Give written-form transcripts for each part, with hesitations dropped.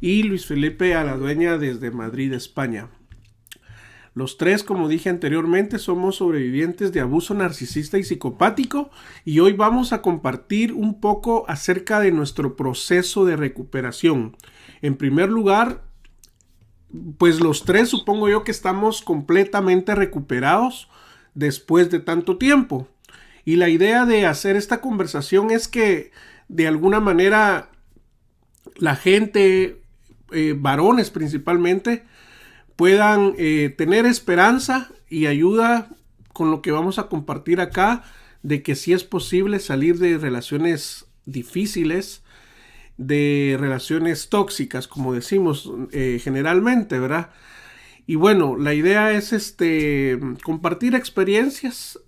y Luis Felipe Aladueña desde Madrid, España. Los tres, como dije anteriormente, somos sobrevivientes de abuso narcisista y psicopático y hoy vamos a compartir un poco acerca de nuestro proceso de recuperación. En primer lugar, pues los tres supongo yo que estamos completamente recuperados después de tanto tiempo. Y la idea de hacer esta conversación es que de alguna manera la gente, varones principalmente, puedan tener esperanza y ayuda con lo que vamos a compartir acá, de que sí es posible salir de relaciones difíciles, de relaciones tóxicas, como decimos generalmente, ¿verdad? Y bueno, la idea es compartir experiencias.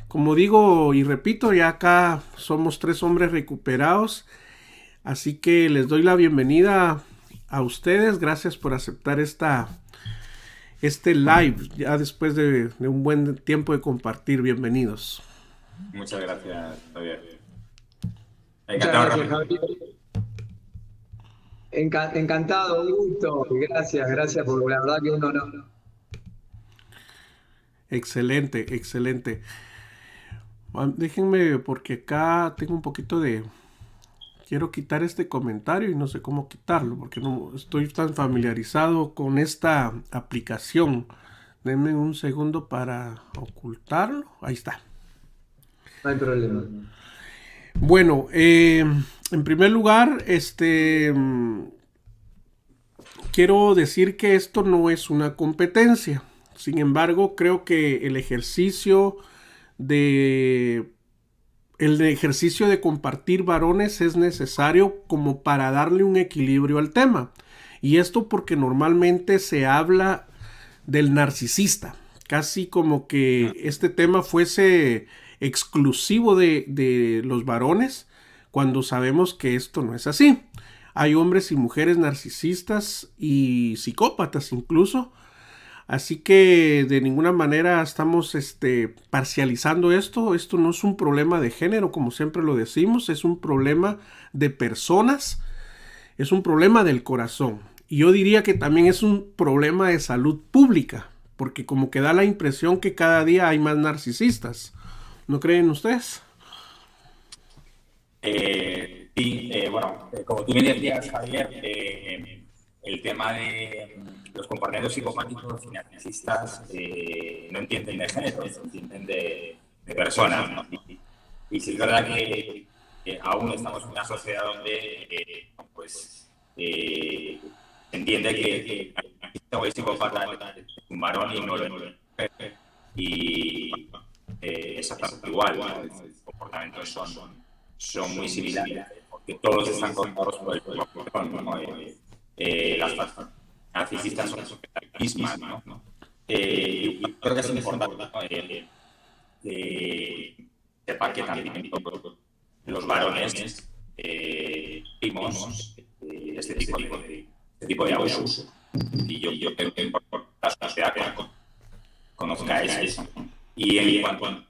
Como digo y repito, ya acá somos tres hombres recuperados, así que les doy la bienvenida a ustedes. Gracias por aceptar este live ya después de un buen tiempo de compartir. Bienvenidos. Muchas gracias, Javier. Muchas gracias, Javier. Encantado, un gusto. Gracias por la verdad que un honor. Excelente, excelente. Déjenme, porque acá tengo un poquito de... Quiero quitar este comentario y no sé cómo quitarlo, porque no estoy tan familiarizado con esta aplicación. Denme un segundo para ocultarlo. Ahí está. No hay problema. Bueno, en primer lugar, quiero decir que esto no es una competencia. Sin embargo, creo que el ejercicio de compartir varones es necesario como para darle un equilibrio al tema. Y esto porque normalmente se habla del narcisista, casi como que este tema fuese exclusivo de los varones, cuando sabemos que esto no es así. Hay hombres y mujeres narcisistas y psicópatas incluso. Así que de ninguna manera estamos parcializando esto. Esto no es un problema de género, como siempre lo decimos. Es un problema de personas. Es un problema del corazón. Y yo diría que también es un problema de salud pública, porque como que da la impresión que cada día hay más narcisistas. ¿No creen ustedes? Sí, bueno, como tú bien decías, Javier, el tema de los comportamientos psicopáticos y narcisistas no entienden de género, entienden de personas, ¿no? Y sí es verdad que aún estamos en una sociedad donde se entiende que el psicópata es un varón y no lo es. Y es exactamente igual, ¿no? Los comportamientos son muy similares, porque todos están contados por el patrón, ¿no? Las narcisistas son las mismas, ¿no? Y creo que es importante, ¿no? Sepa que también los varones vimos este tipo de abusos. Y yo creo que la sociedad conozca eso. Y en cuanto a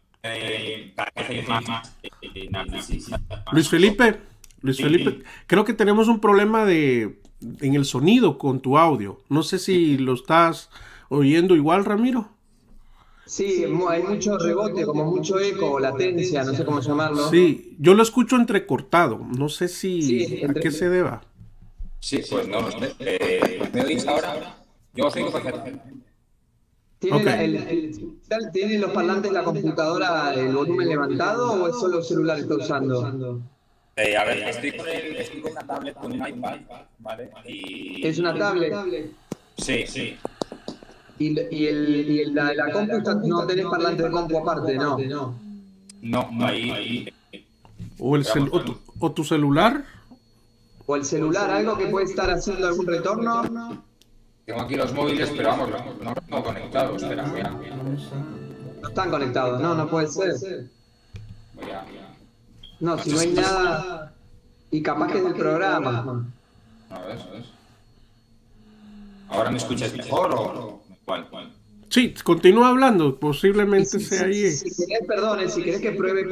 Luis Felipe, creo que tenemos un problema en el sonido con tu audio. No sé si lo estás oyendo igual, Ramiro. Sí, hay mucho rebote, como mucho eco, latencia, no sé cómo llamarlo. Sí, yo lo escucho entrecortado. No sé Sí, a qué se deba. Sí, pues no lo sé. ¿Me oís ahora? Yo os oigo perfectamente. ¿Tiene los parlantes de la computadora el volumen levantado o es solo el celular que está usando? A ver, estoy con una tablet, con un iPad, ¿vale? ¿Es una tablet? Sí. ¿Y la compu no tenés parlante de compu aparte, no? No, ahí. ¿O tu celular? ¿O el celular, algo que puede estar haciendo algún retorno? Tengo aquí los móviles, pero vamos, no están conectados. Espera, voy a... No están conectados, no puede ser. No, si no hay nada. Y capaz que es del programa. A ver. ¿Ahora me escuchas mejor o cuál? Sí, continúa hablando, posiblemente sea ahí. Si querés, perdón, si querés que pruebe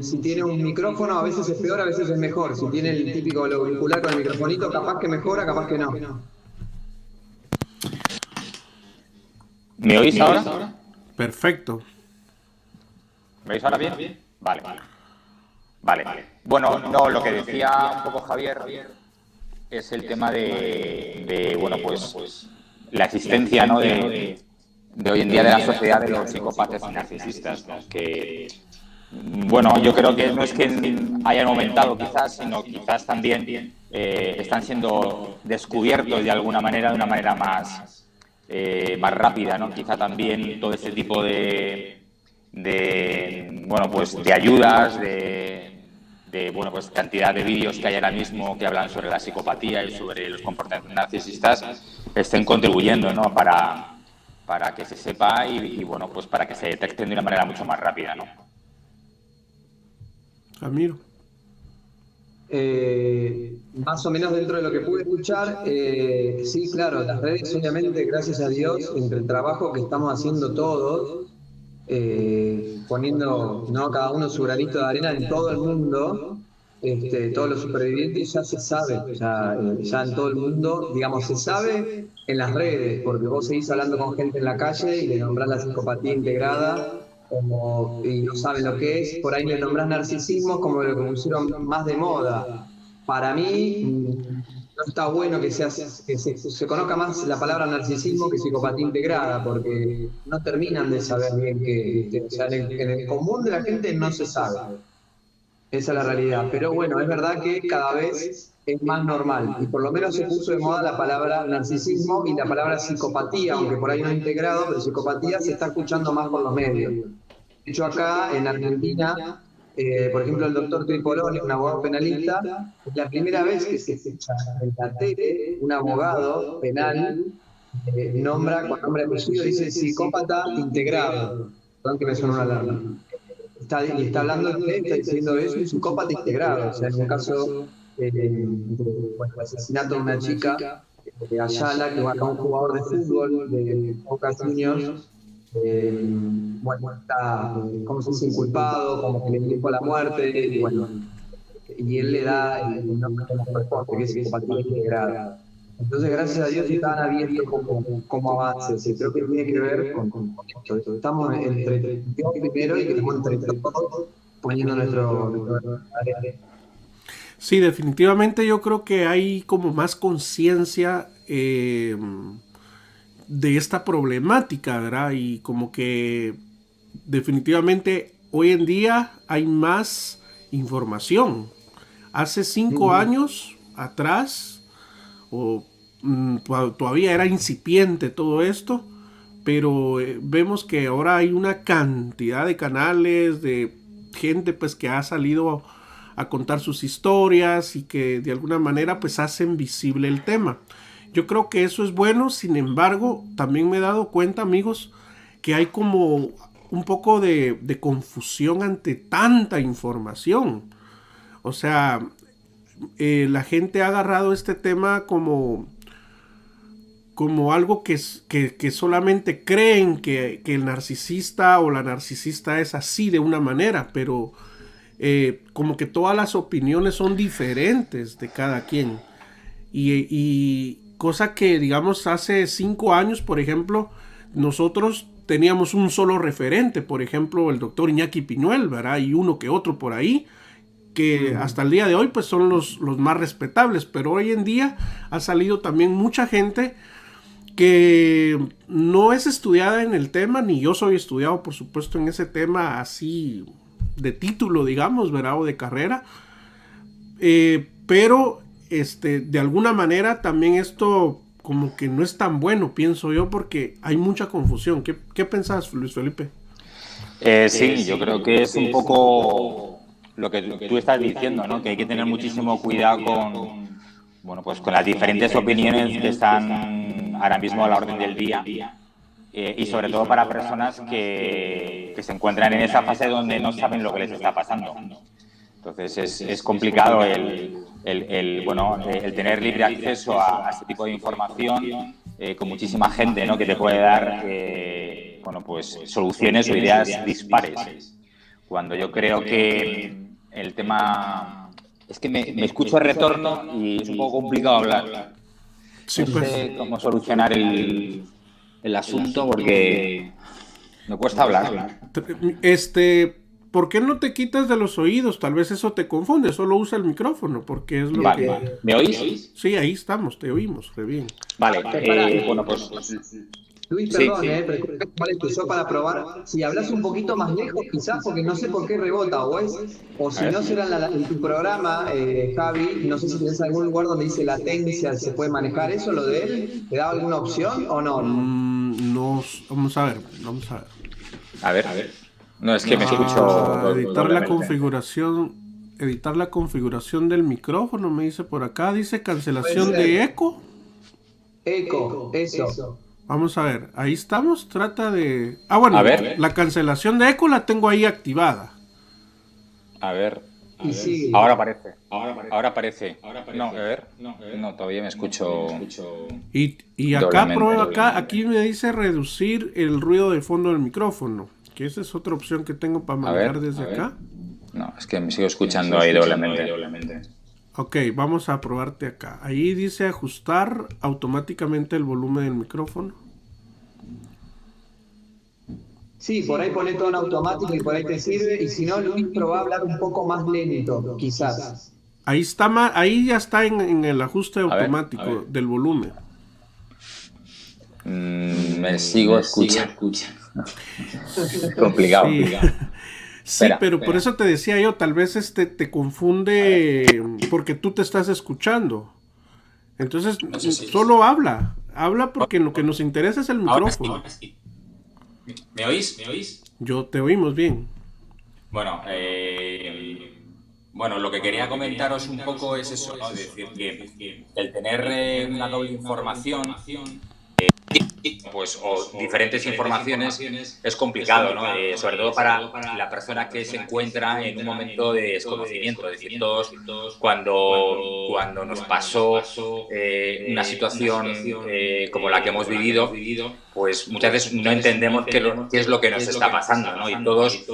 si tiene un micrófono, a veces es peor, a veces es mejor. Si tiene el típico auricular con el microfonito, capaz que mejora, capaz que no. ¿Me oís ahora? Perfecto. ¿Me oís ahora bien? Vale. Vale. Bueno, no, lo que decía un poco Javier es el tema de bueno, pues la existencia, ¿no? de hoy en día de la sociedad de los psicópatas y narcisistas, ¿no? Que, bueno, yo creo que no es que hayan aumentado quizás, sino quizás también están siendo descubiertos de alguna manera, de una manera más rápida, ¿no? Quizá también todo este tipo bueno, pues de ayudas, bueno, pues cantidad de vídeos que hay ahora mismo que hablan sobre la psicopatía y sobre los comportamientos narcisistas estén contribuyendo, ¿no? Para que se sepa y bueno, pues para que se detecten de una manera mucho más rápida, ¿no? Ramiro. Más o menos dentro de lo que pude escuchar, sí, claro, las redes obviamente, gracias a Dios, entre el trabajo que estamos haciendo todos, poniendo, ¿no?, cada uno su granito de arena en todo el mundo, todos los supervivientes ya se sabe, ya en todo el mundo, digamos, se sabe en las redes, porque vos seguís hablando con gente en la calle y le nombrás la psicopatía integrada y no saben lo que es, por ahí le nombrás narcisismo como lo que pusieron más de moda. Para mí, no está bueno que se conozca más la palabra narcisismo que psicopatía integrada, porque no terminan de saber bien qué, o sea, en el común de la gente no se sabe. Esa es la realidad. Pero bueno, es verdad que cada vez es más normal. Y por lo menos se puso de moda la palabra narcisismo y la palabra psicopatía, aunque por ahí no integrado, pero psicopatía se está escuchando más por los medios. De hecho, acá en Argentina, por ejemplo, el doctor Tripoloni, un abogado penalista, es la primera vez que se escucha en la tele un abogado penal nombra con nombre y apellido, dice psicópata integrado. Perdón que me suena una alarma. Y está hablando de, está diciendo es un psicópata integrado, o sea, en un caso bueno, el asesinato de una chica de Ayala, que va a un jugador de fútbol de Boca Juniors, bueno, está, ¿cómo se dice?, inculpado, como que le indicó la muerte, y bueno, y él le da el nombre que nos corresponde, que es psicopatía integrada. Entonces, gracias a Dios están abiertos como avances, y creo que tiene que ver con esto. Estamos entre Dios primero y que estamos entre todos poniendo nuestro área. Sí, definitivamente yo creo que hay como más conciencia de esta problemática, ¿verdad? Y como que definitivamente hoy en día hay más información. Hace 5 años atrás, todavía era incipiente todo esto, pero vemos que ahora hay una cantidad de canales, de gente pues que ha salido a contar sus historias y que de alguna manera pues hacen visible el tema. Yo creo que eso es bueno, sin embargo, también me he dado cuenta, amigos, que hay como un poco de confusión ante tanta información. O sea, la gente ha agarrado este tema como algo que solamente creen que el narcisista o la narcisista es así de una manera, pero como que todas las opiniones son diferentes de cada quien. Y cosa que, digamos, hace 5 años, por ejemplo, nosotros teníamos un solo referente, por ejemplo, el doctor Iñaki Piñuel, ¿verdad? Y uno que otro por ahí, que hasta el día de hoy pues son los más respetables, pero hoy en día ha salido también mucha gente que no es estudiada en el tema, ni yo soy estudiado, por supuesto, en ese tema así de título, digamos, ¿verdad? O de carrera, pero de alguna manera también esto como que no es tan bueno, pienso yo, porque hay mucha confusión. ¿Qué pensás, Luis Felipe? Sí, yo creo que es un poco lo que tú estás diciendo, ¿no? Que hay que tener muchísimo cuidado bueno, pues con las diferentes opiniones que están ahora mismo a la orden del día y sobre todo para personas que se encuentran en esa fase donde no saben lo que les está pasando. Entonces es complicado el tener libre acceso a este tipo de información con muchísima gente, ¿no? Que te puede dar bueno, pues soluciones o ideas dispares. Cuando yo creo que el tema... Es que me escucho el retorno y es un poco complicado hablar. Sí, No pues. sé cómo solucionar el asunto porque me cuesta hablar. ¿Por qué no te quitas de los oídos? Tal vez eso te confunde, solo usa el micrófono, porque es lo Vale, que... vale. ¿Me oís? Sí, ahí estamos, te oímos, re bien. Vale, bueno, pues... Luis, Sí, perdón, sí. pero ¿cuál es tu yo para probar? Si hablas un poquito más lejos, quizás, porque no sé por qué rebota, o si no será en tu programa, Javi, no sé si tienes algún lugar donde dice latencia, se puede manejar eso, lo de él, ¿te da alguna opción o no? No, vamos a ver. A ver. No, es que me escucho Editar la doblemente. configuración. Editar la configuración del micrófono, me dice por acá. Dice cancelación Puede ser. de eco. Eco, eso. Vamos a ver, ahí estamos. Trata de... Ah, bueno, A ver. la cancelación de eco la tengo ahí activada. A ver. Y sigue. Ahora aparece. No, a ver. No, todavía me escucho. Y acá Doblemente. prueba acá, aquí me dice reducir el ruido de fondo del micrófono. Que esa es otra opción que tengo para manejar desde acá. No, es que me sigo escuchando ahí doblemente. Ok, vamos a probarte acá. Ahí dice ajustar automáticamente el volumen del micrófono. Sí, por ahí pone todo en automático y por ahí te sirve. Y si no, Luis, probá a hablar un poco más lento, quizás. Ahí está, ahí ya está en el ajuste ver, automático del volumen. Me sigo escuchando. Complicado. Sí, sí, Espera, pero por eso te decía yo, tal vez te confunde porque tú te estás escuchando. Entonces, No sé si- solo habla porque lo que nos interesa es el micrófono. Ahora sí. ¿Me oís? Yo te oímos bien. Bueno, lo que quería comentaros un poco es eso, ¿no? Es decir, que el tener una doble información, pues, o diferentes informaciones, es complicado, ¿no? Sobre todo para la persona que se encuentra en un momento de desconocimiento. Es decir, todos cuando nos pasó una situación como la que hemos vivido, pues muchas veces no entendemos qué es lo que nos está pasando, ¿no? Y todos,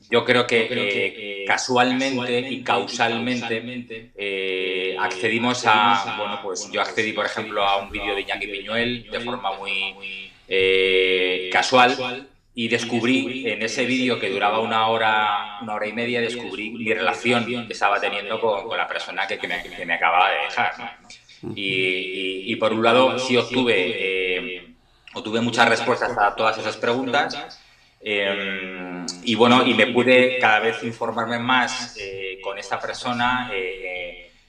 yo creo que casualmente y causalmente accedimos pues yo accedí, por ejemplo, a un vídeo de Iñaki Piñuel de forma muy casual y descubrí en ese vídeo que duraba una hora y media, descubrí mi relación que estaba teniendo con la persona que me acababa de dejar, ¿no? Y por un lado sí obtuve muchas respuestas a todas esas preguntas. Y me pude cada vez informarme más con esta persona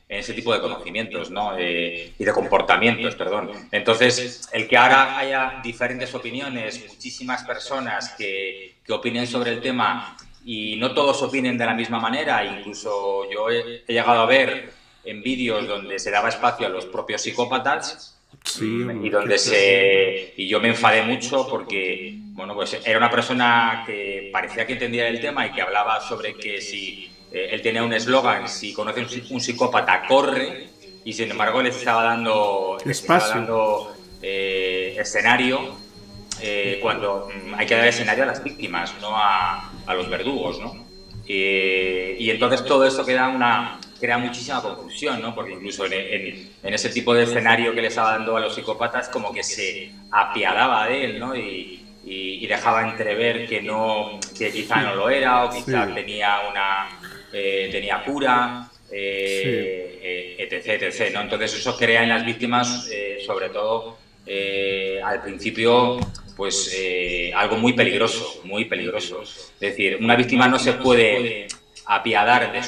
en ese tipo de conocimientos, ¿no? Y de comportamientos, perdón. Entonces, el que ahora haya diferentes opiniones, muchísimas personas que opinen sobre el tema y no todos opinen de la misma manera, incluso yo he llegado a ver en vídeos donde se daba espacio a los propios psicópatas. Sí, Y yo me enfadé mucho porque, pues era una persona que parecía que entendía el tema y que hablaba sobre que si él tenía un eslogan, si conoces un psicópata, corre, y sin embargo les estaba dando escenario cuando hay que dar escenario a las víctimas, no a los verdugos, ¿no? Y entonces todo esto crea muchísima confusión, ¿no? Porque incluso en ese tipo de escenario que le estaba dando a los psicópatas, como que se apiadaba de él, ¿no? Y dejaba entrever que quizá no lo era, o quizá tenía cura, etc., ¿no? Entonces eso crea en las víctimas, sobre todo al principio, pues algo muy peligroso. Es decir, una víctima no se puede apiadar de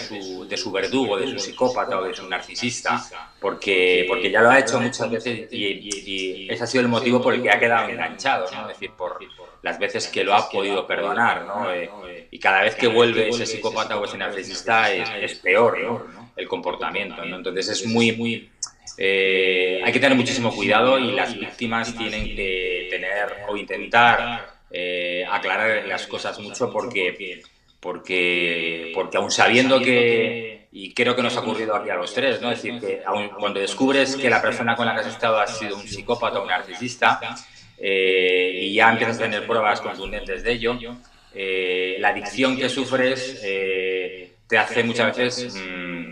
su verdugo, de su psicópata o de su narcisista, porque ya lo ha hecho muchas veces y ese ha sido el motivo por el que ha quedado enganchado, ¿no? Es decir, por las veces que lo ha podido perdonar, ¿no? Y cada vez que vuelve ese psicópata o ese narcisista es peor, ¿no? El comportamiento, ¿no? Entonces es hay que tener muchísimo cuidado y las víctimas tienen que tener o intentar aclarar las cosas mucho porque aun sabiendo y creo que nos ha ocurrido aquí a los tres, ¿no? Es decir, que aun cuando descubres que la persona con la que has estado ha sido un psicópata o un narcisista, y ya empiezas a tener pruebas contundentes de ello. La adicción que sufres te hace muchas veces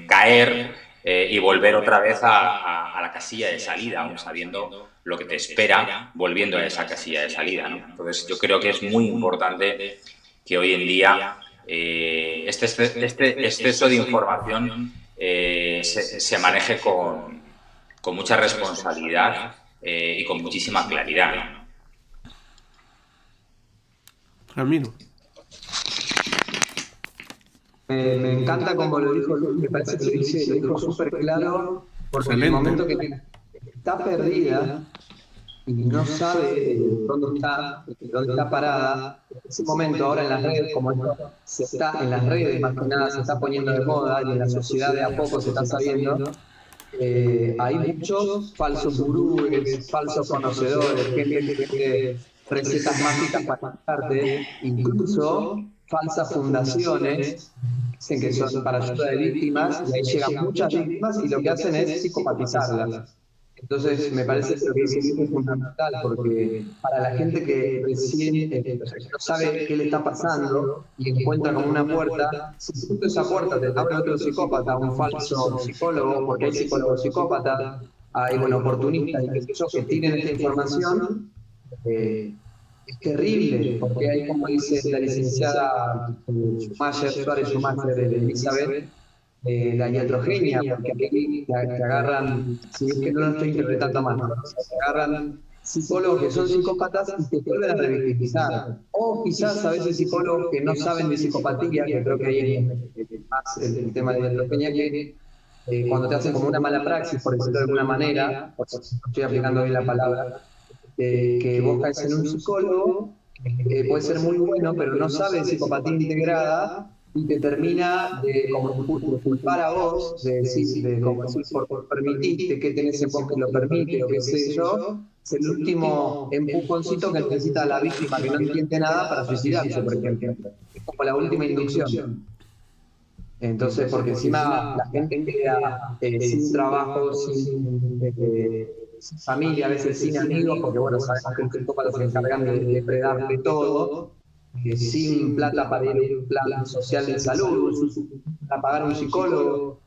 caer y volver otra vez a la casilla de salida, aún sabiendo lo que te espera volviendo a esa casilla de salida, ¿no? Entonces yo creo que es muy importante que hoy en día este exceso de información se maneje con mucha responsabilidad y con muchísima claridad, ¿no? Ramiro. Me encanta como lo dijo Luis, me parece que lo dijo súper claro, porque en el momento que está perdida y no sabe dónde está parada, en ese momento ahora en las redes, como esto se está en las redes más que nada, se está poniendo de moda y en la sociedad de a poco se está sabiendo, hay muchos falsos gurúes, falsos conocedores, gente que tiene recetas mágicas para ayudarte, incluso falsas fundaciones dicen que son para ayuda de víctimas y ahí llegan muchas víctimas y lo que hacen es psicopatizarlas. Entonces me parece que lo que dice es fundamental porque para la gente que recién no sabe qué le está pasando y encuentra como una puerta, si justo esa puerta te abre otro psicópata, un falso psicólogo, porque hay psicólogos psicópatas, hay oportunistas y qué sé yo, que tienen esta información, es terrible, porque hay, como dice la licenciada Suárez Schumacher de Elizabeth, la iatrogenia, porque aquí te agarran, si es que no lo estoy interpretando mal, te agarran psicólogos que son psicópatas y te vuelven a revictimizar. O quizás a veces psicólogos que no saben de psicopatía, que creo que ahí es más el tema de la iatrogenia, que cuando te hacen como una mala praxis, por decirlo de alguna manera, porque estoy aplicando bien la palabra, que vos caes en un psicólogo, puede ser muy bueno, pero no sabe de psicopatía integrada y te termina de culpar a vos, de decir, por permitiste, que tenés en vos que lo permite, o qué sé yo, es el último empujoncito que necesita la víctima que no entiende nada para suicidarse, por ejemplo. Es como la última inducción. Entonces, porque encima la gente queda sin trabajo, sin familia, a veces sin amigos, porque bueno, sabemos que los psicópatas se encargan de depredar de todo, sin plata para ir a un plan social de salud, para pagar un psicólogo.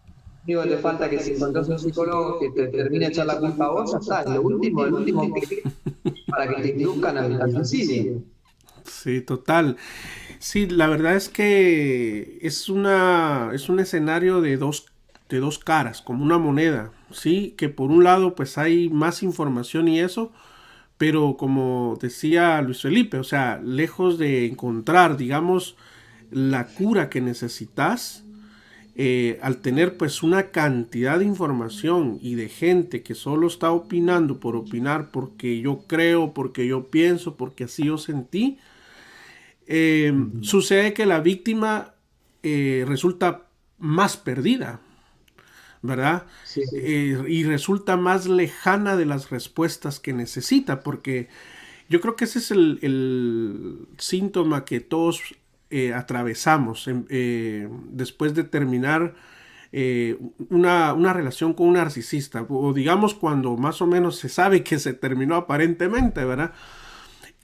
Lo único que te falta que si encontrás un psicólogo que te termine de echar la culpa a vos, ya está, es el último que para que te induzcan al suicidio. Sí, total. Sí, la verdad es que es un escenario de dos caras, como una moneda, ¿sí? Que por un lado pues hay más información y eso, pero como decía Luis Felipe, o sea, lejos de encontrar, digamos, la cura que necesitas, al tener pues una cantidad de información y de gente que solo está opinando por opinar, porque yo creo, porque yo pienso, porque así yo sentí, sucede que la víctima resulta más perdida, ¿verdad? Sí. Y resulta más lejana de las respuestas que necesita, porque yo creo que ese es el síntoma que todos atravesamos después de terminar una relación con un narcisista, o digamos cuando más o menos se sabe que se terminó aparentemente, ¿verdad?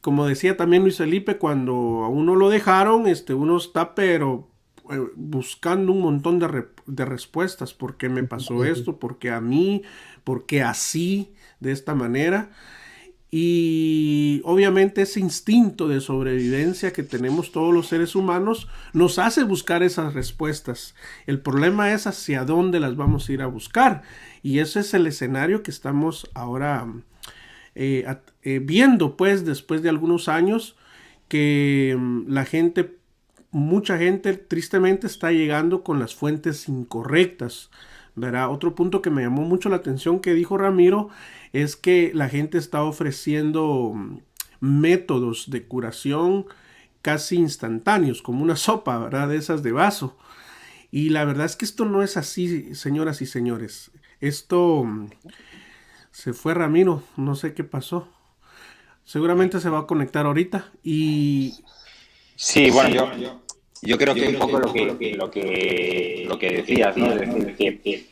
Como decía también Luis Felipe, cuando a uno lo dejaron, uno está pero buscando un montón de respuestas. ¿Por qué me pasó esto? ¿Por qué a mí? ¿Por qué así? De esta manera. Y obviamente ese instinto de sobrevivencia que tenemos todos los seres humanos nos hace buscar esas respuestas. El problema es hacia dónde las vamos a ir a buscar. Y ese es el escenario que estamos ahora viendo, pues, después de algunos años, que mucha gente tristemente está llegando con las fuentes incorrectas, ¿verdad? Otro punto que me llamó mucho la atención que dijo Ramiro es que la gente está ofreciendo métodos de curación casi instantáneos, como una sopa, ¿verdad? De esas de vaso. Y la verdad es que esto no es así, señoras y señores. Esto se fue Ramiro, no sé qué pasó. Seguramente se va a conectar ahorita y... Sí, bueno, yo creo que un poco lo que decías, ¿no? Es decir, que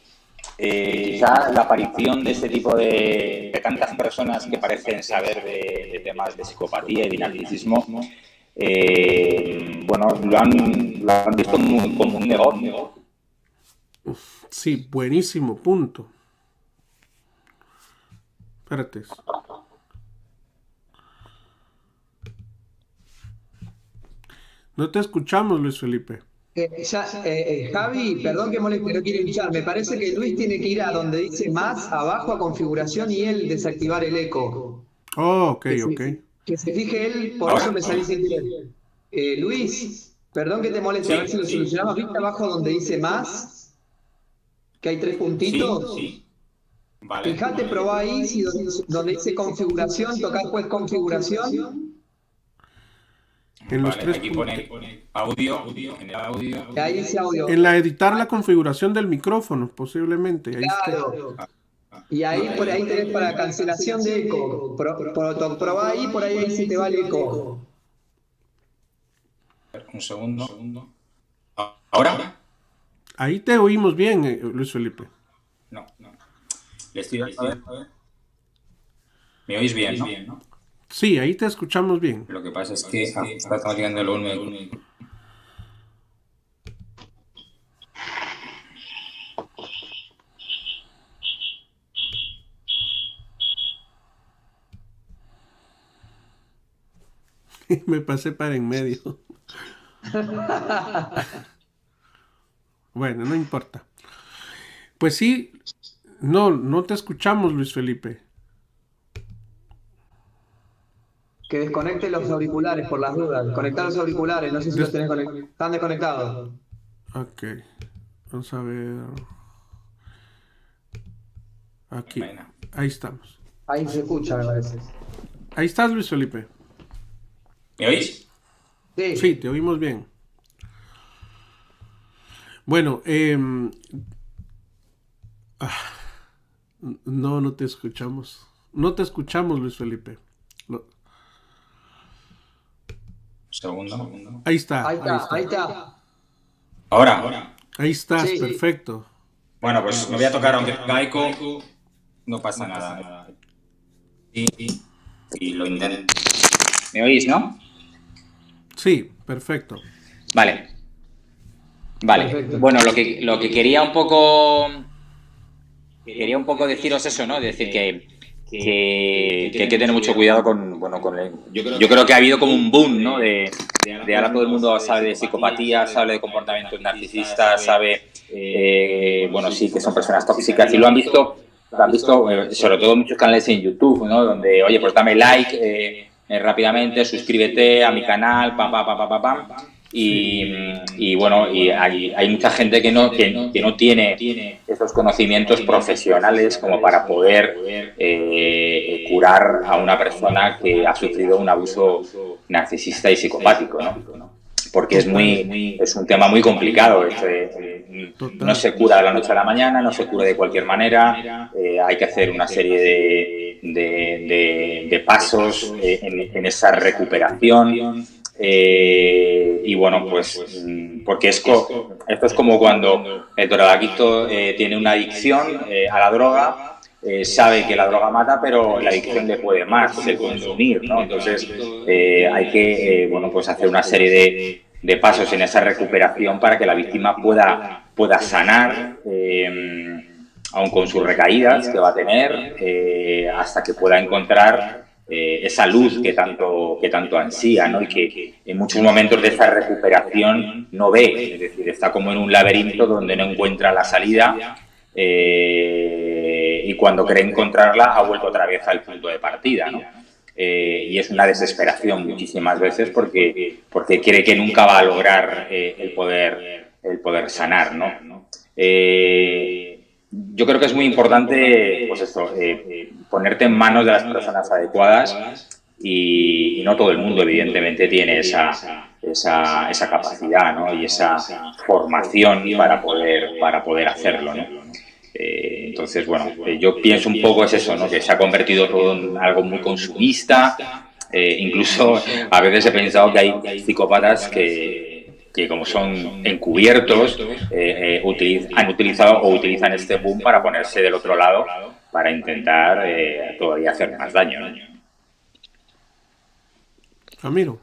quizá la aparición de este tipo de tantas personas que parecen saber de temas de psicopatía y de narcisismo, bueno, lo han visto como un negocio. Sí, buenísimo punto. Espérate. No te escuchamos, Luis Felipe. Javi, perdón que moleste, no quiero hinchar. Me parece que Luis tiene que ir a donde dice más, abajo a configuración y él desactivar el eco. Oh, ok, ok. Que se fije él, por eso me salí sin querer. Luis, perdón que te moleste, a ver si lo solucionamos. ¿Viste abajo donde dice más? Que hay 3 puntitos. Sí. Vale. Fíjate, probá ahí, si donde dice configuración, toca después configuración. En los tres aquí pone audio, en el audio. Ahí dice audio. En la editar la configuración del micrófono, posiblemente. Ahí claro. Y ahí por ahí tenés para cancelación de eco. Probá ahí, por ahí se te va el eco. Un segundo. ¿Ahora? Ahí te oímos bien, Luis Felipe. No. Le estoy a ver. ¿Me oís bien, no? Sí, ahí te escuchamos bien. Lo que pasa es que está llegando el volumen. Me pasé para en medio. Bueno, no importa. Pues sí, no te escuchamos, Luis Felipe. Que desconecte los auriculares por las dudas. Conectar los auriculares, no sé si los tenés conectados. Están desconectados. Ok. Vamos a ver. Aquí. Ahí estamos. Ahí se escucha, me parece. Ahí estás, Luis Felipe. ¿Me oís? Sí, te oímos bien. Bueno, no te escuchamos. No te escuchamos, Luis Felipe. Segundo. Ahí está. Ahí está. Ahora. Ahí estás, Sí. perfecto. Bueno, pues me voy a tocar, aunque tenga eco, no pasa nada. Y lo intento. ¿Me oís, no? Sí, perfecto. Vale. Perfecto. Bueno, lo que quería un poco deciros eso, ¿no? Es decir, que hay que tener mucho cuidado con yo creo que ha habido como un boom, ¿no? De ahora todo el mundo sabe de psicopatía, sabe de comportamientos narcisistas, sabe, bueno, sí, que son personas tóxicas y lo han visto sobre todo muchos canales en YouTube, ¿no? Donde, oye, pues dame like rápidamente, suscríbete a mi canal, pam. Y bueno, y hay mucha gente que no tiene esos conocimientos profesionales como para poder curar a una persona que ha sufrido un abuso narcisista y psicopático, ¿no? Porque es un tema muy complicado. No se cura de la noche a la mañana, no se cura de cualquier manera. Hay que hacer una serie de pasos en esa recuperación. Y bueno, pues porque esto es como cuando el drogadicto tiene una adicción a la droga, sabe que la droga mata, pero la adicción le puede más, el consumir, ¿no? Entonces hay que bueno, pues hacer una serie de pasos en esa recuperación para que la víctima pueda sanar, aun con sus recaídas que va a tener, hasta que pueda encontrar esa luz que tanto ansía, ¿no? Y que en muchos momentos de esa recuperación no ve, es decir, está como en un laberinto donde no encuentra la salida, y cuando cree encontrarla ha vuelto otra vez al punto de partida, ¿no? Y es una desesperación muchísimas veces porque cree que nunca va a lograr el poder sanar, ¿no? Yo creo que es muy importante, pues esto, ponerte en manos de las personas adecuadas y no todo el mundo, evidentemente, tiene esa capacidad, ¿no? Y esa formación para poder hacerlo, ¿no? Entonces, bueno, yo pienso un poco es eso, ¿no? Que se ha convertido todo en algo muy consumista. Incluso a veces he pensado que hay psicópatas que que como son encubiertos, han utilizado o utilizan este boom para ponerse del otro lado para intentar todavía hacer más daño, ¿no? Ramiro.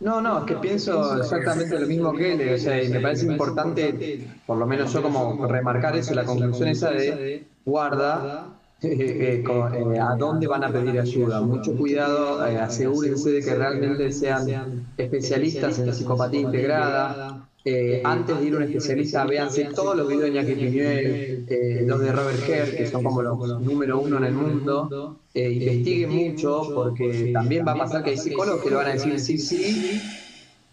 No, es que pienso exactamente lo mismo que él, o sea, y me parece importante, por lo menos yo como remarcar eso, la conclusión esa de guarda, a dónde van a pedir ayuda. Mucho cuidado, asegúrense de que realmente sean especialistas en psicopatía integrada. Antes de ir a un especialista, véanse todos los videos de Iñaki Piñuel, los de Robert Herr, que son como los número uno en el mundo. Investiguen mucho, porque también va a pasar que hay psicólogos que le van a decir sí,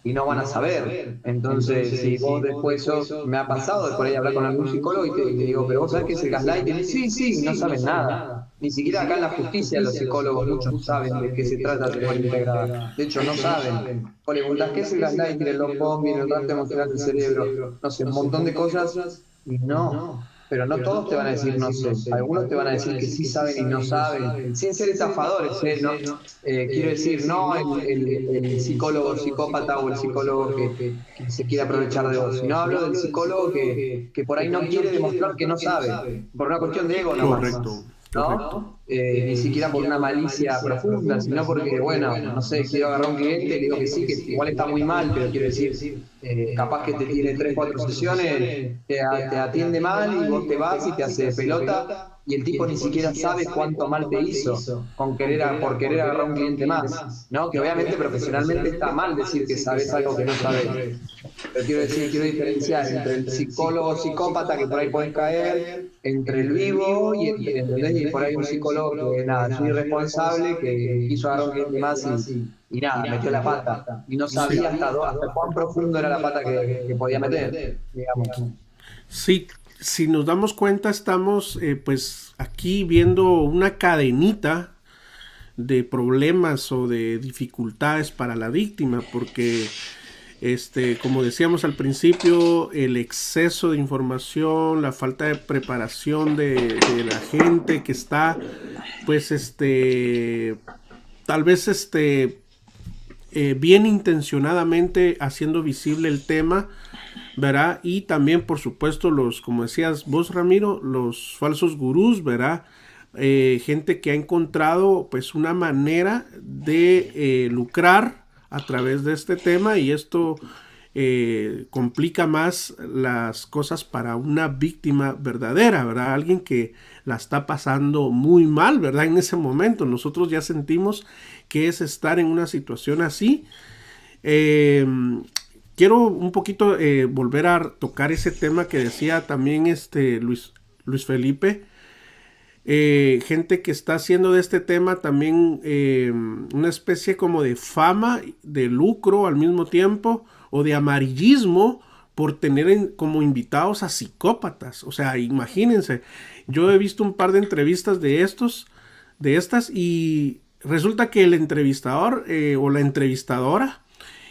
y no van a saber. Entonces, si vos después me ha pasado de por ahí hablar con algún psicólogo y te digo, pero vos sabés qué es el gaslighting, sí, no saben nada. Ni siquiera acá en la justicia los psicólogos muchos saben de qué se trata de psicopatía integrada. De hecho, no saben. Vos le preguntás qué es el gaslighting, el love bombing, el rapto emocional del cerebro, no sé, un montón de cosas, y no. Pero no todos te van a decir no sé, algunos te van a decir que sí saben y no saben, sin ser estafadores, ¿no? Quiero decir, no el psicólogo psicópata o el psicólogo que se quiere aprovechar de vos, sino hablo del psicólogo que por ahí no quiere demostrar que no sabe, por una cuestión de ego nomás. Correcto. ¿No? Ni siquiera por una malicia profunda, sino porque, bueno, no sé, quiero agarrar a un cliente y le digo que sí, que igual está muy mal, pero quiero decir, capaz que te tiene 3, 4 sesiones, te atiende mal y vos te vas y te hace pelota y el tipo ni siquiera sabe cuánto mal te hizo por querer agarrar a un cliente más, ¿no? Que obviamente profesionalmente está mal decir que sabes algo que no sabes. Pero quiero diferenciar entre el psicólogo psicópata que por ahí pueden caer, entre el vivo y por ahí un psicólogo que nada, es un irresponsable que quiso agarrar un cliente más y nada, metió la pata. Y no sabía hasta cuán profundo era la pata que podía meter, digamos. Sí, si nos damos cuenta, estamos pues aquí viendo una cadenita de problemas o de dificultades para la víctima, porque como decíamos al principio, el exceso de información, la falta de preparación de la gente que está, pues tal vez bien intencionadamente haciendo visible el tema, ¿verdad? Y también, por supuesto, como decías vos, Ramiro, los falsos gurús, ¿verdad? Gente que ha encontrado pues una manera de lucrar a través de este tema, y esto complica más las cosas para una víctima verdadera, ¿verdad? Alguien que la está pasando muy mal, ¿verdad? En ese momento nosotros ya sentimos que es estar en una situación así. Quiero un poquito volver a tocar ese tema que decía también Luis Felipe. Gente que está haciendo de este tema también una especie como de fama, de lucro al mismo tiempo, o de amarillismo por tener como invitados a psicópatas. O sea, imagínense, yo he visto un par de entrevistas de estas, y resulta que el entrevistador o la entrevistadora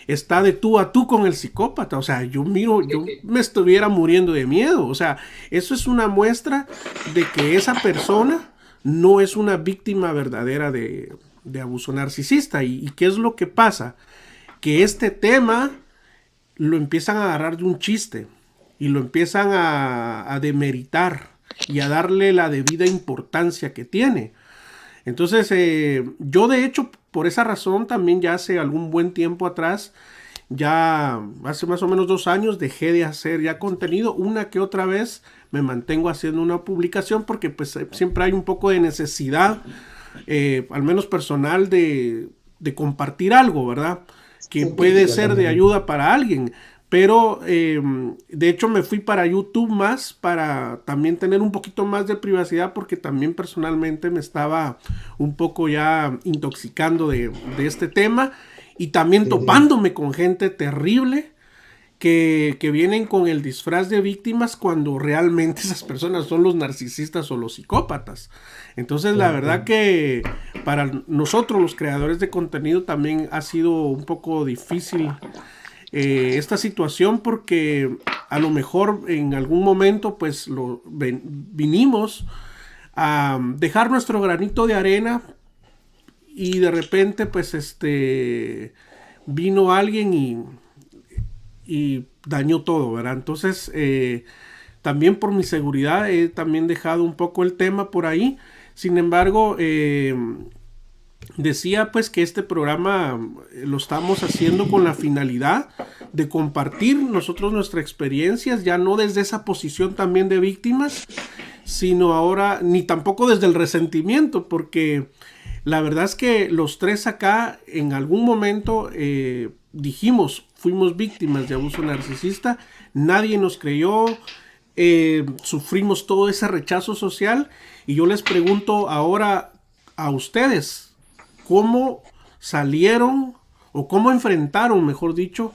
está de tú a tú con el psicópata. O sea, yo me estuviera muriendo de miedo. O sea, eso es una muestra de que esa persona no es una víctima verdadera de abuso narcisista. ¿Y qué es lo que pasa? Que este tema lo empiezan a agarrar de un chiste y lo empiezan a demeritar y a darle la debida importancia que tiene. Entonces, yo de hecho, por esa razón, también ya hace algún buen tiempo atrás, ya hace más o menos 2 años, dejé de hacer ya contenido. Una que otra vez me mantengo haciendo una publicación porque pues siempre hay un poco de necesidad, al menos personal, de compartir algo, ¿verdad? Que puede ser de ayuda para alguien. Pero de hecho me fui para YouTube más para también tener un poquito más de privacidad, porque también personalmente me estaba un poco ya intoxicando de este tema, y también topándome con gente terrible que vienen con el disfraz de víctimas cuando realmente esas personas son los narcisistas o los psicópatas. Entonces la verdad que para nosotros los creadores de contenido también ha sido un poco difícil esta situación, porque a lo mejor en algún momento pues vinimos a dejar nuestro granito de arena, y de repente pues vino alguien y y dañó todo, ¿verdad? Entonces, también por mi seguridad he también dejado un poco el tema por ahí. Sin embargo, decía pues que este programa lo estamos haciendo con la finalidad de compartir nosotros nuestras experiencias, ya no desde esa posición también de víctimas, sino ahora, ni tampoco desde el resentimiento, porque la verdad es que los tres acá en algún momento dijimos, fuimos víctimas de abuso narcisista, nadie nos creyó, sufrimos todo ese rechazo social, y yo les pregunto ahora a ustedes, ¿cómo salieron o cómo enfrentaron, mejor dicho,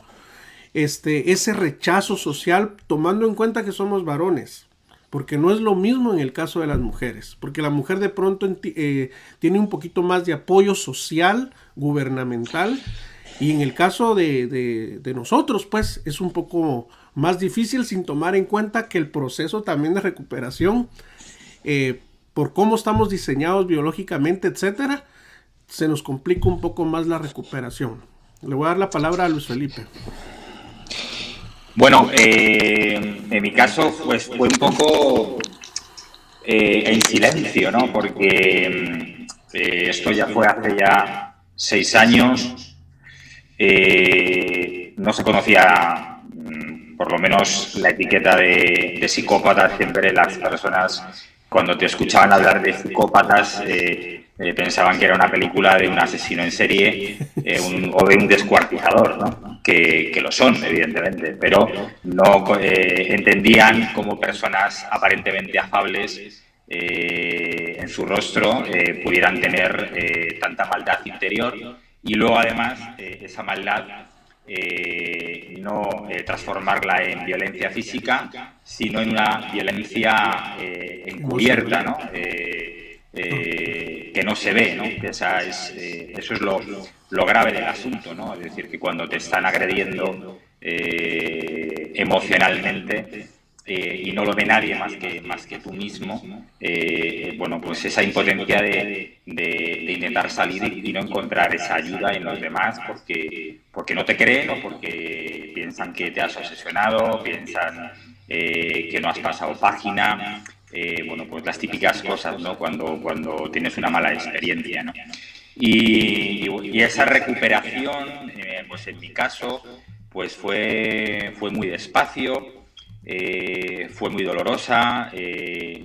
ese rechazo social, tomando en cuenta que somos varones? Porque no es lo mismo en el caso de las mujeres, porque la mujer de pronto tiene un poquito más de apoyo social, gubernamental, y en el caso de nosotros, pues es un poco más difícil, sin tomar en cuenta que el proceso también de recuperación, por cómo estamos diseñados biológicamente, etcétera, se nos complica un poco más la recuperación. Le voy a dar la palabra a Luis Felipe. Bueno, en mi caso, pues fue un poco en silencio, ¿no? Porque esto ya fue hace ya 6 años. No se conocía, por lo menos, la etiqueta de psicópata. Siempre las personas, cuando te escuchaban hablar de psicópatas, pensaban que era una película de un asesino en serie o de un descuartizador, ¿no? Que lo son, evidentemente, pero no entendían cómo personas aparentemente afables en su rostro pudieran tener tanta maldad interior, y luego además esa maldad no transformarla en violencia física, sino en una violencia encubierta, ¿no? Que no se ve, ¿no? Eso es lo grave del asunto, ¿no? Es decir, que cuando te están agrediendo emocionalmente y no lo ve nadie más que tú mismo, bueno, pues esa impotencia de intentar salir y no encontrar esa ayuda en los demás porque no te creen o porque piensan que te has obsesionado, piensan que no has pasado página. Bueno, pues las típicas cosas, ¿no? Cuando tienes una mala experiencia, ¿no? Y esa recuperación, pues en mi caso, pues fue muy despacio, fue muy dolorosa.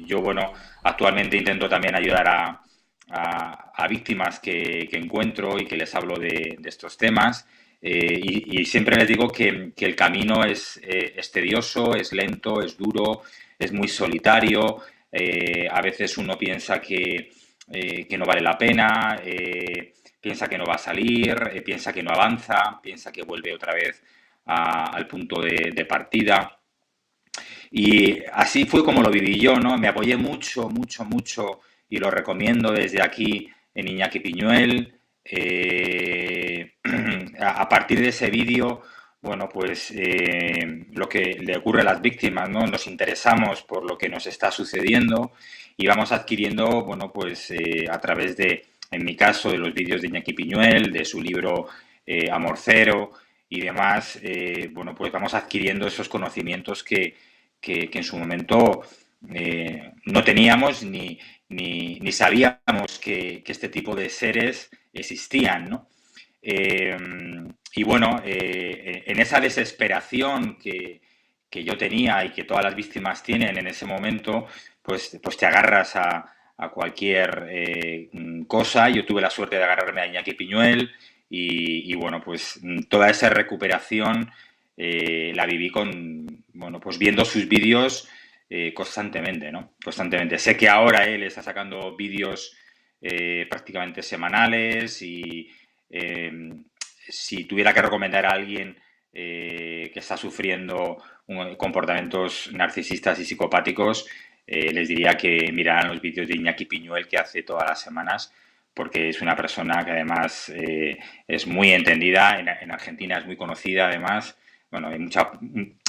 Yo, bueno, actualmente intento también ayudar a víctimas que encuentro y que les hablo de estos temas. Y siempre les digo que el camino es tedioso, es lento, es duro, es muy solitario. A veces uno piensa que no vale la pena, piensa que no va a salir, piensa que no avanza, piensa que vuelve otra vez al punto de partida. Y así fue como lo viví yo, ¿no? Me apoyé mucho, mucho, mucho, y lo recomiendo desde aquí, en Iñaki Piñuel. A partir de ese vídeo, bueno, pues lo que le ocurre a las víctimas, ¿no? Nos interesamos por lo que nos está sucediendo y vamos adquiriendo, bueno, pues a través de, en mi caso, de los vídeos de Iñaki Piñuel, de su libro Amor Cero y demás, bueno, pues vamos adquiriendo esos conocimientos que en su momento no teníamos ni sabíamos que este tipo de seres existían, ¿no? Y bueno, en esa desesperación que yo tenía y que todas las víctimas tienen en ese momento, pues te agarras a cualquier cosa. Yo tuve la suerte de agarrarme a Iñaki Piñuel y bueno, pues toda esa recuperación la viví bueno, pues viendo sus vídeos constantemente, ¿no? Constantemente. Sé que ahora él está sacando vídeos prácticamente semanales y si tuviera que recomendar a alguien que está sufriendo comportamientos narcisistas y psicopáticos, les diría que miraran los vídeos de Iñaki Piñuel que hace todas las semanas, porque es una persona que además es muy entendida, en Argentina es muy conocida además, bueno, en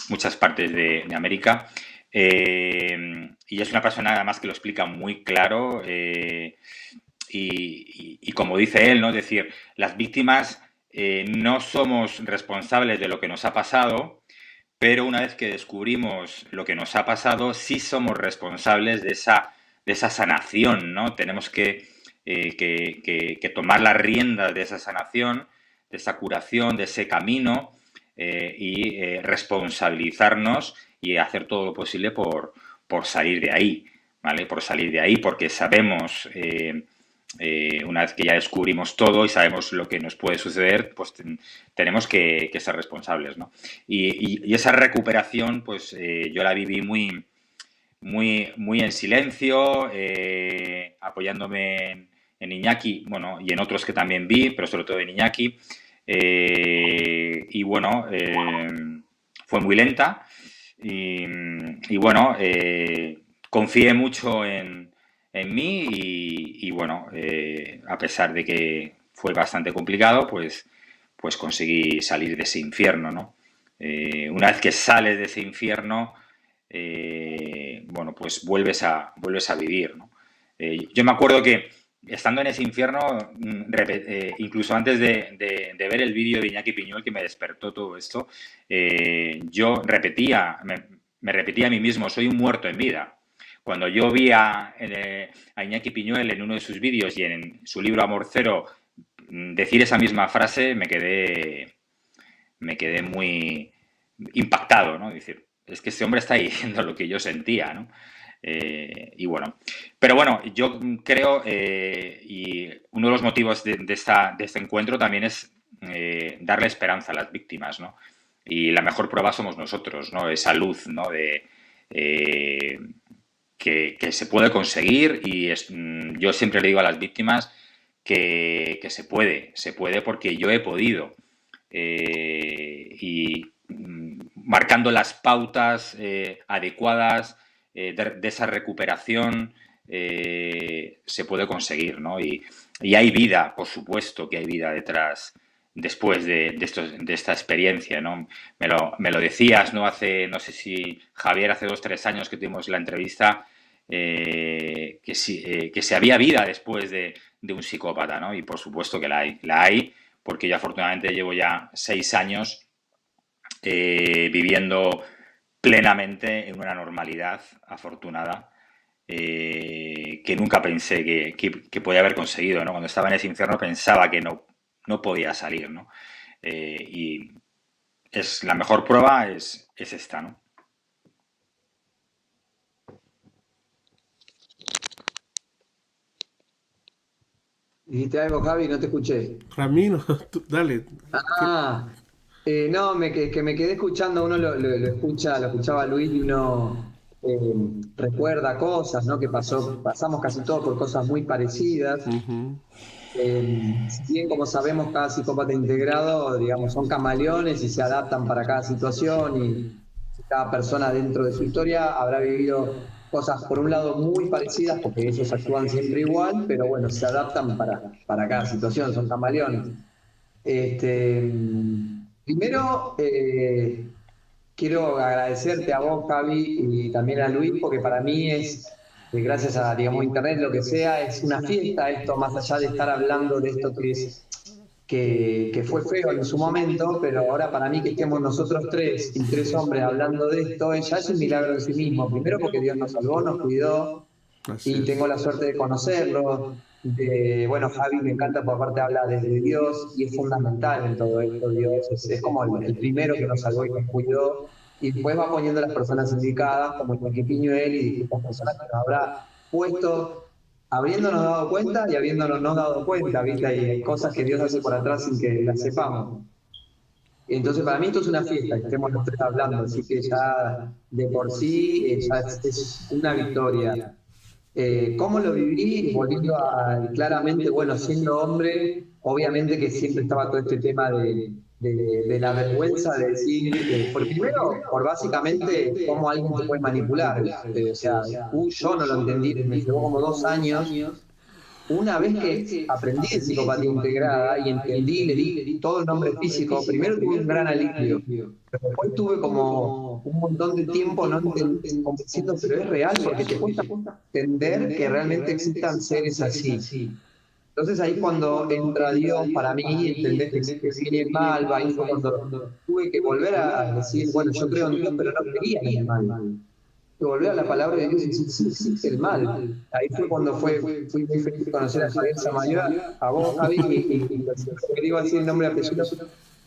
muchas partes de América, y es una persona además que lo explica muy claro y como dice él, ¿no? Es decir, las víctimas no somos responsables de lo que nos ha pasado, pero una vez que descubrimos lo que nos ha pasado, sí somos responsables de esa sanación, ¿no? Tenemos que tomar las riendas de esa sanación, de esa curación, de ese camino y responsabilizarnos y hacer todo lo posible por salir de ahí, ¿vale? Por salir de ahí, porque sabemos, una vez que ya descubrimos todo y sabemos lo que nos puede suceder, pues tenemos que ser responsables, ¿no? Y esa recuperación, pues yo la viví muy en silencio, apoyándome en Iñaki, bueno, y en otros que también vi, pero sobre todo en Iñaki. Y bueno, fue muy lenta y bueno, confié mucho en mí y bueno, a pesar de que fue bastante complicado, pues conseguí salir de ese infierno, ¿no? Una vez que sales de ese infierno, bueno, pues vuelves a vivir, ¿no? Yo me acuerdo que estando en ese infierno, incluso antes de ver el vídeo de Iñaki Piñol que me despertó todo esto, yo me repetía a mí mismo, soy un muerto en vida. Cuando yo vi a Iñaki Piñol en uno de sus vídeos y en su libro Amor Cero decir esa misma frase, me quedé muy impactado, ¿no? Decir, es que este hombre está diciendo lo que yo sentía, ¿no? Y bueno, pero bueno, yo creo, y uno de los motivos de este encuentro también es darle esperanza a las víctimas, ¿no? Y la mejor prueba somos nosotros, ¿no? Esa luz, ¿no? Que se puede conseguir y yo siempre le digo a las víctimas que se puede porque yo he podido. Y marcando las pautas adecuadas de esa recuperación se puede conseguir, ¿no? Y hay vida, por supuesto que hay vida detrás, después de esta experiencia, ¿no? Me lo decías, ¿no? No sé si Javier, hace 2 o 3 años que tuvimos la entrevista, que si había vida después de un psicópata, ¿no? Y por supuesto que la hay, porque yo afortunadamente llevo ya 6 años viviendo plenamente en una normalidad afortunada que nunca pensé que podía haber conseguido, ¿no? Cuando estaba en ese infierno pensaba que no podía salir, ¿no? Y la mejor prueba es esta, ¿no? ¿Dijiste algo, Javi? No te escuché. Ramiro, dale. Ah, no, que me quedé escuchando, uno lo escuchaba Luis y uno recuerda cosas, ¿no? Pasamos casi todos por cosas muy parecidas. Ujú. Si bien, como sabemos, cada psicópata integrado, digamos, son camaleones y se adaptan para cada situación y cada persona dentro de su historia habrá vivido cosas, por un lado, muy parecidas, porque ellos actúan siempre igual, pero bueno, se adaptan para cada situación, son camaleones. Este, primero, quiero agradecerte a vos, Javi, y también a Luis, porque para mí gracias a, digamos, Internet, lo que sea, es una fiesta esto, más allá de estar hablando de esto que fue feo en su momento, pero ahora para mí que estemos nosotros tres y tres hombres hablando de esto, ya es un milagro en sí mismo. Primero porque Dios nos salvó, nos cuidó, Así y es. tengo la suerte de conocerlo. Bueno, Javi me encanta porque aparte habla desde Dios y es fundamental en todo esto. Dios es como el primero que nos salvó y nos cuidó, y después va poniendo las personas indicadas, como el Piñuel y distintas personas que nos habrá puesto, habiéndonos dado cuenta y habiéndonos no dado cuenta, ¿viste? Hay cosas que Dios hace por atrás sin que las sepamos. Entonces, para mí esto es una fiesta, que estemos los tres hablando, así que ya de por sí ya es una victoria. ¿Cómo lo viví? Volviendo claramente, bueno, siendo hombre, obviamente que siempre estaba todo este tema de la vergüenza de decir, por primero, por básicamente cómo alguien te puede manipular. O sea, yo no lo entendí, me llevó como 2 años. Una vez que aprendí de psicopatía integrada y entendí, le di todo el nombre físico, primero tuve un gran alivio, pero después tuve como un montón de tiempo no como diciendo, pero es real, porque te cuesta entender que realmente existan seres así. Entonces ahí cuando entra Dios para mí, entendés que viene el mal, ahí fue cuando tuve que volver a decir, bueno, yo creo en Dios, pero no creía en el mal. Que volver a la palabra de Dios y decir, sí existe el mal. Ahí fue cuando fui muy feliz de conocer a Javier Samayoa, a vos, Javi, y que digo así el nombre y apellido,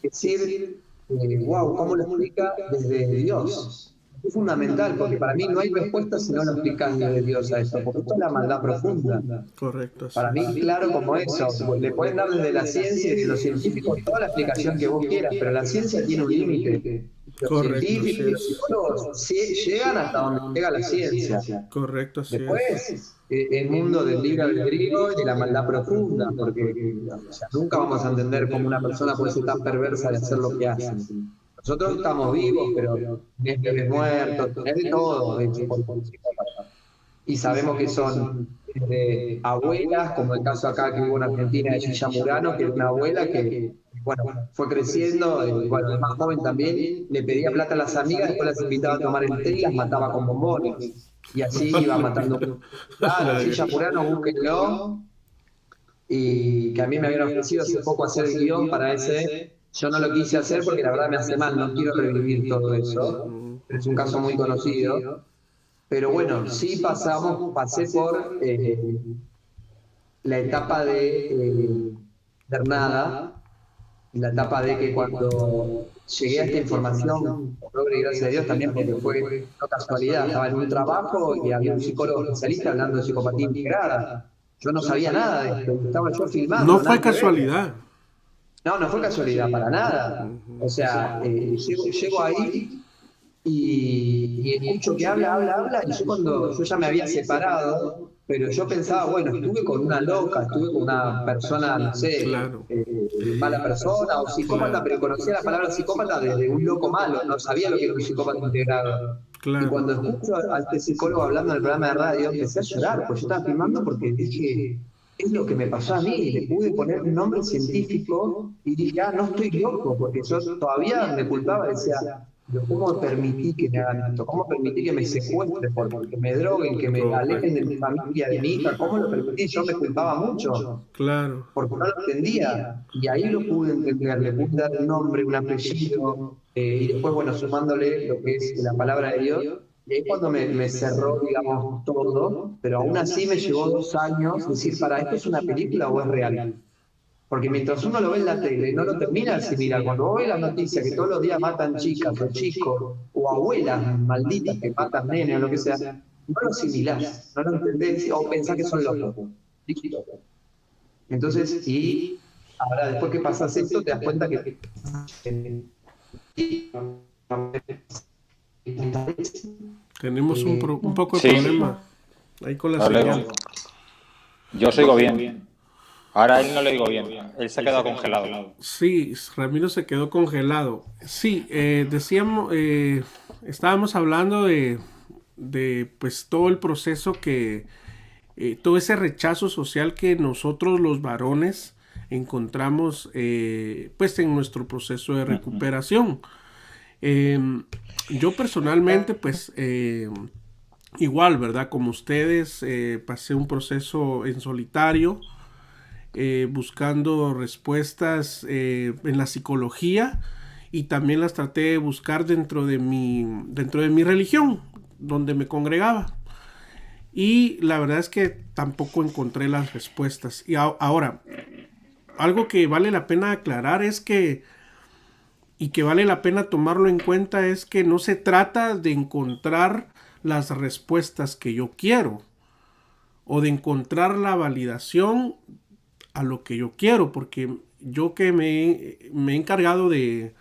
decir, wow, ¿cómo lo explica desde Dios? Es fundamental, porque para mí no hay respuesta si no lo explicas desde Dios a esto, porque esto es la maldad profunda. Correcto, así Para mí, es. claro como eso, le pueden dar desde la ciencia y desde los científicos toda la explicación que vos quieras, pero la ciencia tiene un límite. Los Correcto, así científicos y los es. psicólogos llegan hasta donde llega la ciencia. Correcto, así es. Después, el mundo del libre albedrío y de la maldad profunda, porque o sea, nunca vamos a entender cómo una persona puede ser tan perversa de hacer lo que hace. Nosotros estamos vivos, pero tenés bebés muertos, tenés de todo, de hecho, por psicópata. Y sabemos que son desde abuelas, como el caso acá que hubo en Argentina de Gilla Murano, que era una abuela que, bueno, fue creciendo, bueno, el más joven también, le pedía plata a las amigas, después las invitaba a tomar el té y las mataba con bombones. Y así iba matando. Claro, Gilla Murano, búsquenlo. Y que a mí me habían ofrecido hace poco hacer el guión para ese. Yo no lo quise hacer porque la verdad me hace mal, no quiero revivir todo eso. Pero es un caso muy conocido. Pero bueno, sí pasé por la etapa de Bernada, la etapa de que cuando llegué a esta información, progre, gracias a Dios también, porque fue no casualidad, estaba en un trabajo y había un psicólogo especialista hablando de psicopatía integrada. Yo no sabía nada de esto, estaba yo filmando, No fue nada que ver. casualidad. No, no fue casualidad para nada. O sea, llego ahí y escucho que habla, y yo cuando yo ya me había separado, pero yo pensaba, bueno, estuve con una loca, estuve con una persona, no sé, Claro, mala persona o psicópata, claro, pero conocía la palabra psicópata desde un loco malo, no sabía lo que era un psicópata integrado. Y claro. cuando escucho a este psicólogo hablando en el programa de radio, empecé a llorar, pues yo estaba filmando porque dije, es lo que me pasó a mí, le pude poner un nombre científico y dije, no estoy loco, porque yo todavía me culpaba, decía, pero ¿cómo permití que me hagan esto? ¿Cómo permití que me secuestren, que me droguen, que me alejen de mi familia, de mi hija? ¿Cómo lo permití? Yo me culpaba mucho, Claro, porque no lo entendía. Y ahí lo pude entender, le pude dar un nombre, un apellido, y después, bueno, sumándole lo que es la palabra de Dios. Y ahí cuando me cerró, digamos, todo, pero aún así me llevó 2 años decir, ¿para esto es una película o es real? Porque mientras uno lo ve en la tele, no lo termina de asimilar. Cuando vos ves la noticia que todos los días matan chicas o chicos, o abuelas malditas que matan nenes o lo que sea, no lo asimilás, no lo entendés, o pensás que son locos. Listo. Entonces, y ahora después que pasas esto, te das cuenta que tenemos un poco de Sí, problema ahí con la vale. señal. Yo os oigo bien. Ahora a él no le digo bien. Él se ha quedado congelado. Sí, Ramiro se quedó congelado. Sí, decíamos, estábamos hablando de pues todo el proceso que, todo ese rechazo social que nosotros los varones encontramos pues en nuestro proceso de recuperación. Yo personalmente pues igual, ¿verdad? Como ustedes, pasé un proceso en solitario. Buscando respuestas en la psicología y también las traté de buscar dentro de mi religión, donde me congregaba. Y la verdad es que tampoco encontré las respuestas. Y ahora, algo que vale la pena aclarar es que, y que vale la pena tomarlo en cuenta, es que no se trata de encontrar las respuestas que yo quiero o de encontrar la validación a lo que yo quiero, porque yo que me he encargado de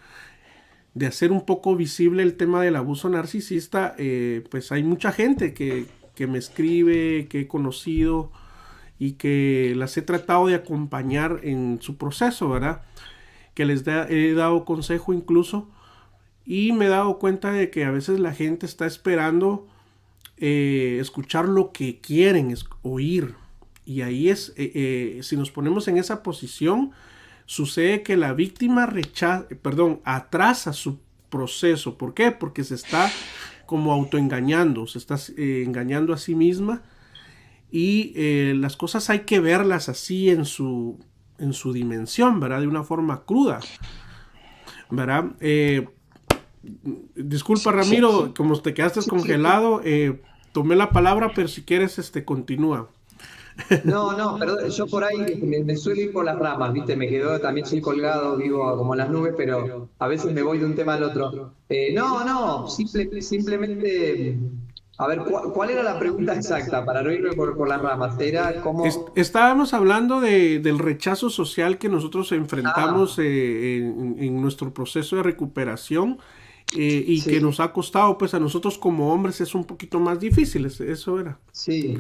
hacer un poco visible el tema del abuso narcisista, pues hay mucha gente que me escribe, que he conocido y que las he tratado de acompañar en su proceso, ¿verdad? Que he dado consejo incluso, y me he dado cuenta de que a veces la gente está esperando escuchar lo que quieren oír. Y ahí es, si nos ponemos en esa posición, sucede que la víctima atrasa su proceso. ¿Por qué? Porque se está como autoengañando, se está engañando a sí misma y las cosas hay que verlas así en su dimensión, ¿verdad? De una forma cruda, ¿verdad? Disculpa, Ramiro, como te quedaste Sí, sí, congelado, tomé la palabra, pero si quieres, continúa. no, no, perdón, yo por ahí me suelo ir por las ramas, ¿viste? Me quedo, también soy colgado, vivo como en las nubes, pero a veces me voy de un tema al otro. No, no, simplemente, a ver, ¿cuál era la pregunta exacta para no irme por las ramas? Era cómo... Estábamos hablando del rechazo social que nosotros enfrentamos Ah, en nuestro proceso de recuperación, y que sí. nos ha costado, pues a nosotros como hombres es un poquito más difícil, eso era. Sí,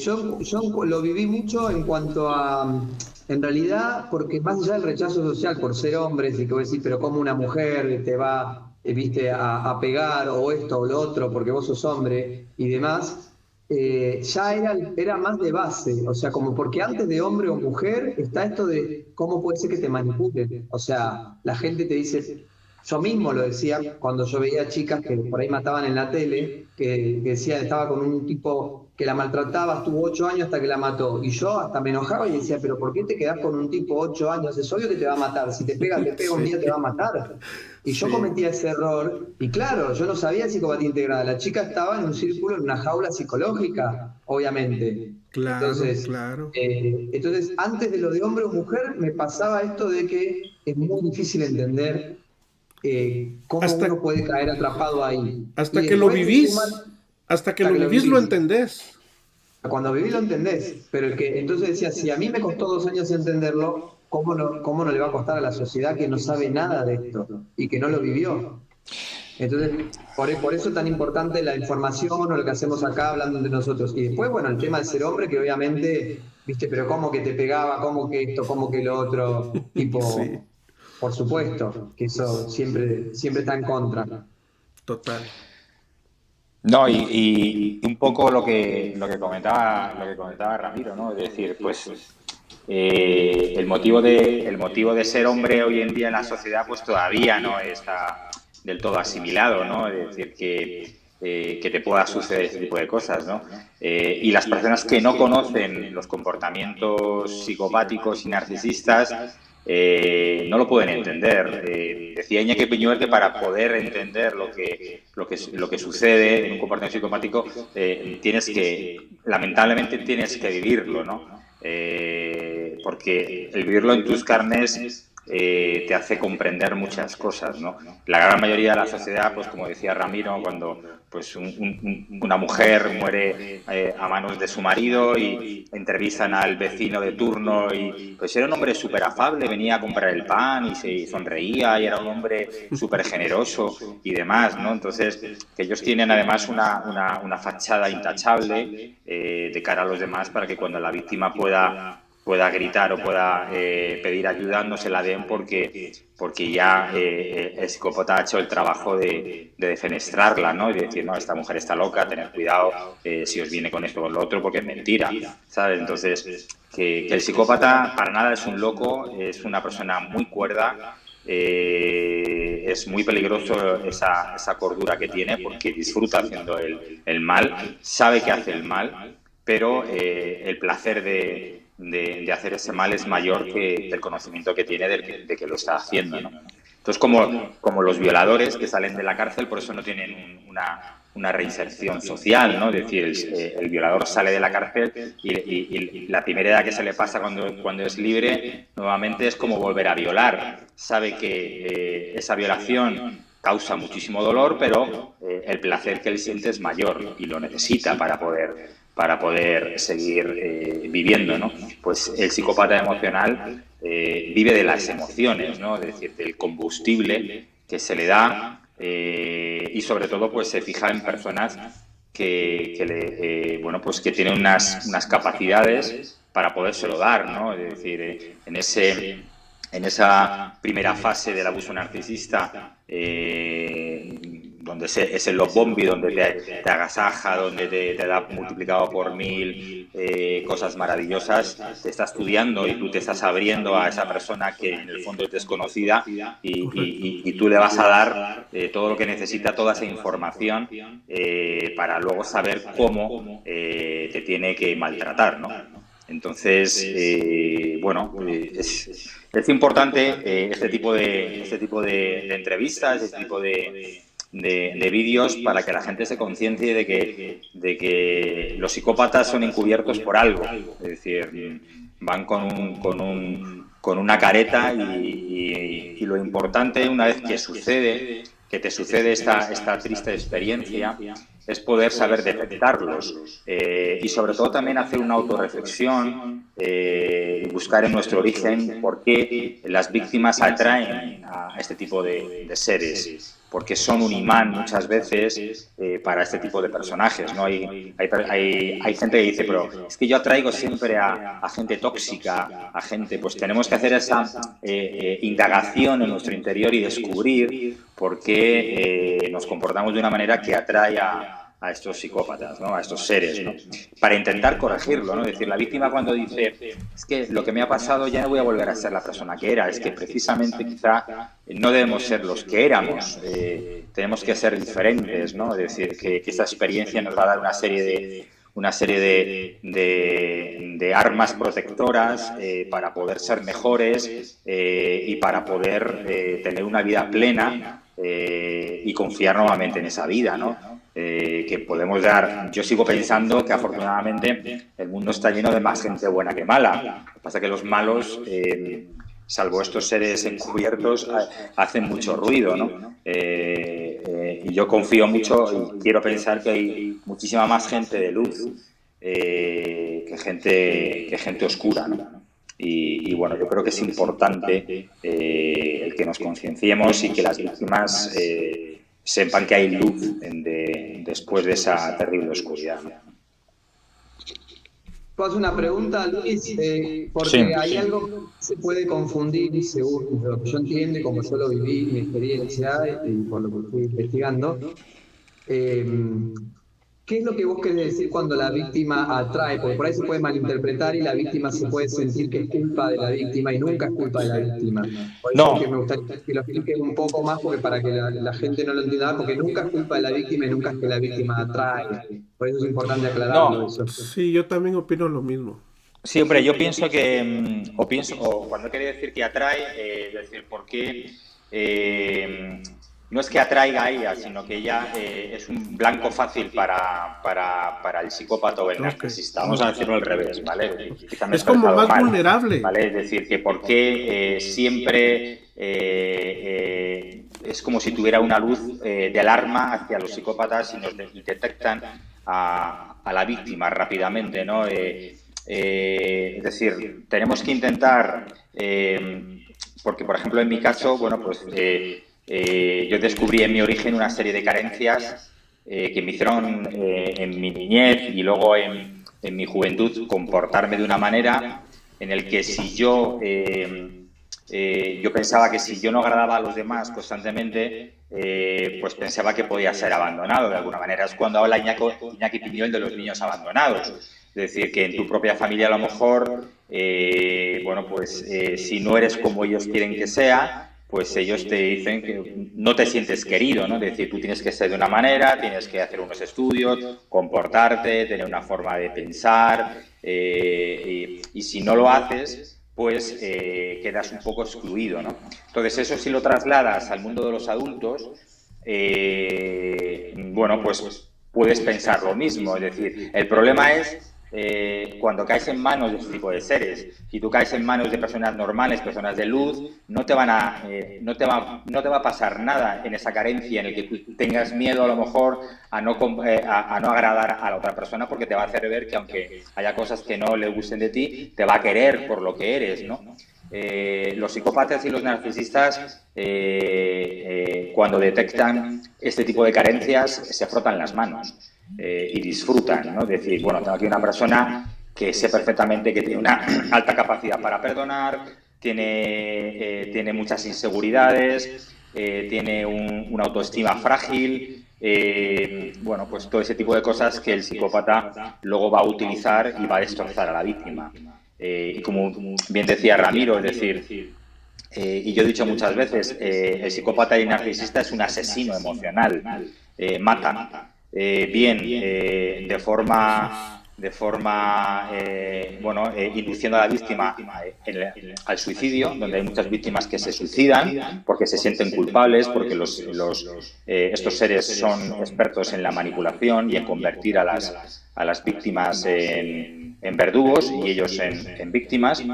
yo lo viví mucho en cuanto a, en realidad, porque más allá del rechazo social por ser hombres y que vos decís, pero como una mujer te va, viste, a pegar o esto o lo otro porque vos sos hombre y demás, ya era más de base, o sea, como porque antes de hombre o mujer está esto de cómo puede ser que te manipulen, o sea, la gente te dice, yo mismo lo decía cuando yo veía chicas que por ahí mataban en la tele, que decía estaba con un tipo que la maltrataba, estuvo 8 años hasta que la mató. Y yo hasta me enojaba y decía, pero ¿por qué te quedás con un tipo 8 años? Es obvio que te va a matar. Si te pega un Sí, día, te va a matar. Y yo sí, cometía ese error. Y claro, yo no sabía psicopatía integrada. La chica estaba en un círculo, en una jaula psicológica, obviamente. claro, Entonces, claro. antes de lo de hombre o mujer, me pasaba esto de que es muy difícil entender cómo Hasta, uno puede caer atrapado ahí. hasta Y que lo después se suman vivís, hasta que hasta lo que lo vivís lo vivís. entendés. Cuando viví lo entendés, pero el que entonces decía, si a mí me costó 2 años entenderlo, cómo no le va a costar a la sociedad que no sabe nada de esto y que no lo vivió? Entonces, por eso es tan importante la información o lo que hacemos acá hablando de nosotros. Y después, bueno, el tema de ser hombre, que obviamente, viste, pero cómo que te pegaba, cómo que esto, cómo que lo otro, Sí, tipo, por supuesto, que eso siempre está en contra. total. No, y un poco lo que comentaba Ramiro, ¿no? Es decir, pues el motivo de ser hombre hoy en día en la sociedad, pues todavía no está del todo asimilado, ¿no? Es decir, que te pueda suceder este tipo de cosas, ¿no? Y las personas que no conocen los comportamientos psicopáticos y narcisistas no lo pueden entender. Decía Iñaki Peñuel que para poder entender lo que sucede en un comportamiento psicomático, lamentablemente tienes que vivirlo, ¿no? Porque el vivirlo en tus carnes te hace comprender muchas cosas, ¿no? La gran mayoría de la sociedad, pues como decía Ramiro, cuando pues una mujer muere a manos de su marido y entrevistan al vecino de turno y pues era un hombre súper afable, venía a comprar el pan y se sonreía y era un hombre súper generoso y demás, ¿no? Entonces, que ellos tienen además una fachada intachable de cara a los demás para que cuando la víctima pueda gritar o pueda pedir ayuda, no se la den porque ya el psicópata ha hecho el trabajo de defenestrarla, ¿no? Y de decir, no, esta mujer está loca, tened cuidado si os viene con esto o con lo otro, porque es mentira, ¿sabes? Entonces, que el psicópata para nada es un loco, es una persona muy cuerda, es muy peligroso esa cordura que tiene porque disfruta haciendo el mal, sabe que hace el mal, pero el placer de hacer ese mal es mayor que el conocimiento que tiene de que lo está haciendo, ¿no? Entonces, como los violadores que salen de la cárcel, por eso no tienen una reinserción social, ¿no? Es decir, el violador sale de la cárcel y la primera edad que se le pasa cuando es libre, nuevamente es como volver a violar. Sabe que esa violación causa muchísimo dolor, pero el placer que él siente es mayor y lo necesita para poder seguir viviendo, ¿no? Pues el psicópata emocional vive de las emociones, ¿no? Es decir, del combustible que se le da y sobre todo pues se fija en personas que tienen unas capacidades para podérselo dar, ¿no? Es decir, en esa primera fase del abuso narcisista, donde es el love bombing, donde te agasaja, donde te da multiplicado por 1000 cosas maravillosas, te está estudiando y tú te estás abriendo a esa persona que en el fondo es desconocida y tú le vas a dar todo lo que necesita, toda esa información para luego saber cómo te tiene que maltratar, ¿no? Entonces, bueno, es importante este tipo de entrevistas, este tipo de vídeos para que la gente se conciencie de que los psicópatas son encubiertos por algo. Es decir, van con una careta y lo importante, una vez que te sucede esta triste experiencia, es poder saber detectarlos y sobre todo también hacer una autorreflexión y buscar en nuestro origen por qué las víctimas atraen a este tipo de seres, porque son un imán muchas veces para este tipo de personajes, ¿no? Hay gente que dice, pero es que yo atraigo siempre a gente tóxica, a gente, pues tenemos que hacer esa indagación en nuestro interior y descubrir por qué nos comportamos de una manera que atrae a estos psicópatas, ¿no? A estos seres, ¿no? Para intentar corregirlo, ¿no? Es decir, la víctima cuando dice, es que lo que me ha pasado ya no voy a volver a ser la persona que era, es que precisamente quizá no debemos ser los que éramos, tenemos que ser diferentes, ¿no? Es decir, que esta experiencia nos va a dar una serie de armas protectoras para poder ser mejores y para poder tener una vida plena y confiar nuevamente en esa vida, ¿no? Que podemos dar. Yo sigo pensando que afortunadamente el mundo está lleno de más gente buena que mala. Lo que pasa es que los malos, salvo estos seres encubiertos, hacen mucho ruido, ¿no? Y yo confío mucho y quiero pensar que hay muchísima más gente de luz que gente oscura, ¿no? Y bueno, yo creo que es importante el que nos concienciemos y que las víctimas sepan que hay luz después de esa terrible oscuridad. ¿Puedo hacer una pregunta, Luis? Porque Sí. hay algo que se puede confundir, según lo que yo entiendo, y como yo lo viví, mi experiencia, y por lo que fui investigando. ¿Qué es lo que vos querés decir cuando la víctima atrae? Porque por ahí se puede malinterpretar y la víctima se puede sentir que es culpa de la víctima y nunca es culpa de la víctima. Por eso No. es que me gustaría que lo expliques un poco más, porque para que la gente no lo entienda, porque nunca es culpa de la víctima y nunca es que la víctima atrae. Por eso es importante aclararlo. No. Eso. Sí, yo también opino lo mismo. Sí, hombre, yo pienso que, o cuando quiere decir que atrae, es decir, porque no es que atraiga a ella, sino que ella es un blanco fácil para el psicópata o el narcisista. Vamos a decirlo al revés, ¿vale? Quizá me he Es como expresado más mal, vulnerable. ¿vale? Es decir, que porque siempre es como si tuviera una luz de alarma hacia los psicópatas y detectan a la víctima rápidamente, ¿no? Es decir, tenemos que intentar, porque por ejemplo en mi caso, bueno, pues yo descubrí en mi origen una serie de carencias que me hicieron en mi niñez y luego en mi juventud comportarme de una manera en el que si yo pensaba que si yo no agradaba a los demás constantemente, pues pensaba que podía ser abandonado de alguna manera. Es cuando habla Iñaki Piñol de los niños abandonados. Es decir, que en tu propia familia a lo mejor, bueno, pues si no eres como ellos quieren que sea, pues ellos te dicen que no te sientes querido, ¿no? Es decir, tú tienes que ser de una manera, tienes que hacer unos estudios, comportarte, tener una forma de pensar, y si no lo haces, pues quedas un poco excluido, ¿no? Entonces, eso si lo trasladas al mundo de los adultos, bueno, pues puedes pensar lo mismo. Es decir, el problema es cuando caes en manos de este tipo de seres. Si tú caes en manos de personas normales, personas de luz, no te va a pasar nada en esa carencia en el que tú tengas miedo a lo mejor a no agradar a la otra persona, porque te va a hacer ver que aunque haya cosas que no le gusten de ti, te va a querer por lo que eres, ¿no? Los psicópatas y los narcisistas, cuando detectan este tipo de carencias, se frotan las manos y disfrutan, ¿no? Es decir, bueno, tengo aquí una persona que sé perfectamente que tiene una alta capacidad para perdonar, tiene muchas inseguridades, tiene una autoestima frágil, bueno, pues todo ese tipo de cosas que el psicópata luego va a utilizar y va a destrozar a la víctima. Y como bien decía Ramiro, es decir, y yo he dicho muchas veces, el psicópata y el narcisista es un asesino emocional, mata, de forma induciendo a la víctima al suicidio, donde hay muchas víctimas que se suicidan porque se sienten culpables, porque estos seres son expertos en la manipulación y en convertir a las víctimas en verdugos y ellos en víctimas.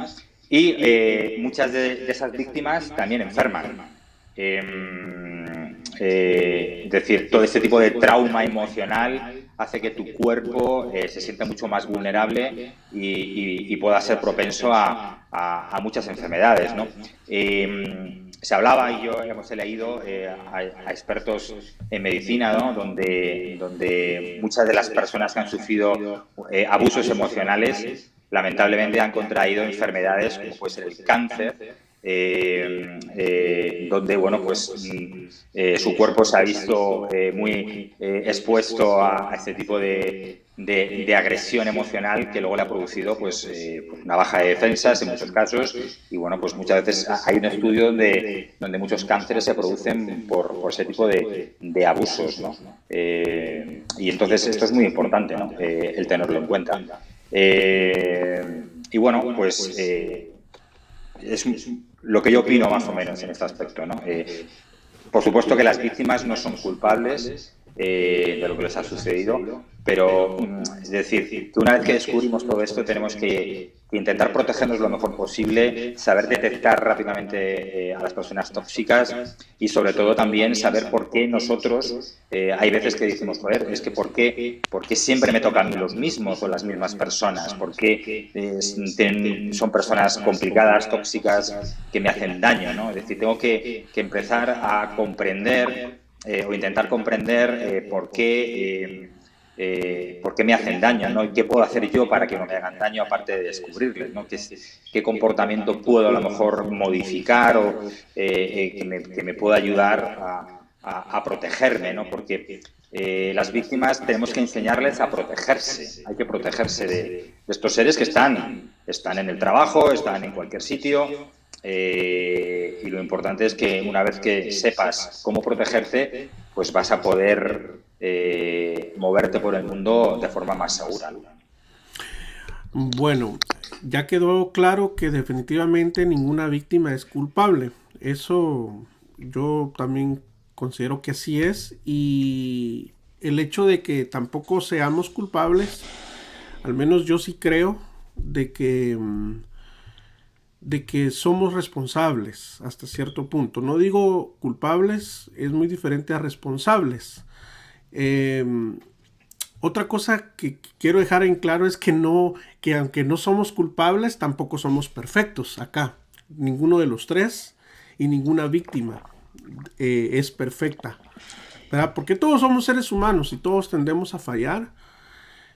Y muchas de esas víctimas también enferman. Es decir, todo este tipo de trauma emocional hace que tu cuerpo se sienta mucho más vulnerable y pueda ser propenso a muchas enfermedades, ¿no? Se hablaba, y yo hemos leído a expertos en medicina, ¿no? donde muchas de las personas que han sufrido abusos emocionales lamentablemente han contraído enfermedades como puede ser el cáncer, donde bueno, pues su cuerpo se ha visto muy expuesto a este tipo de agresión emocional que luego le ha producido pues una baja de defensas en muchos casos, y bueno, pues muchas veces hay un estudio donde muchos cánceres se producen por ese tipo de abusos, ¿no? Y entonces esto es muy importante, ¿no? El tenerlo en cuenta. Y bueno, pues es lo que yo opino más o menos en este aspecto, ¿no? Por supuesto que las víctimas no son culpables de lo que les ha sucedido, pero es decir, que una vez que descubrimos todo esto tenemos que intentar protegernos lo mejor posible, saber detectar rápidamente a las personas tóxicas y sobre todo también saber por qué nosotros, hay veces que decimos, joder, es que ¿por qué siempre me tocan los mismos o las mismas personas? ¿Por qué son personas complicadas, tóxicas, que me hacen daño, ¿no? Es decir, tengo que empezar a comprender o intentar comprender por qué me hacen daño, ¿no? Y qué puedo hacer yo para que no me hagan daño, aparte de descubrirles, ¿no? ¿Qué comportamiento puedo a lo mejor modificar o que me pueda ayudar a protegerme, ¿no? Porque las víctimas tenemos que enseñarles a protegerse. Hay que protegerse de estos seres que están en el trabajo, están en cualquier sitio. Y lo importante es que una vez que sepas cómo protegerte, pues vas a poder moverte por el mundo de forma más segura, ¿no? Bueno, ya quedó claro que definitivamente ninguna víctima es culpable. Eso yo también considero que así es, y el hecho de que tampoco seamos culpables, al menos yo sí creo de que somos responsables hasta cierto punto. No digo culpables, es muy diferente a responsables. Otra cosa que quiero dejar en claro es que aunque no somos culpables, tampoco somos perfectos acá. Ninguno de los tres y ninguna víctima es perfecta, ¿verdad? Porque todos somos seres humanos y todos tendemos a fallar.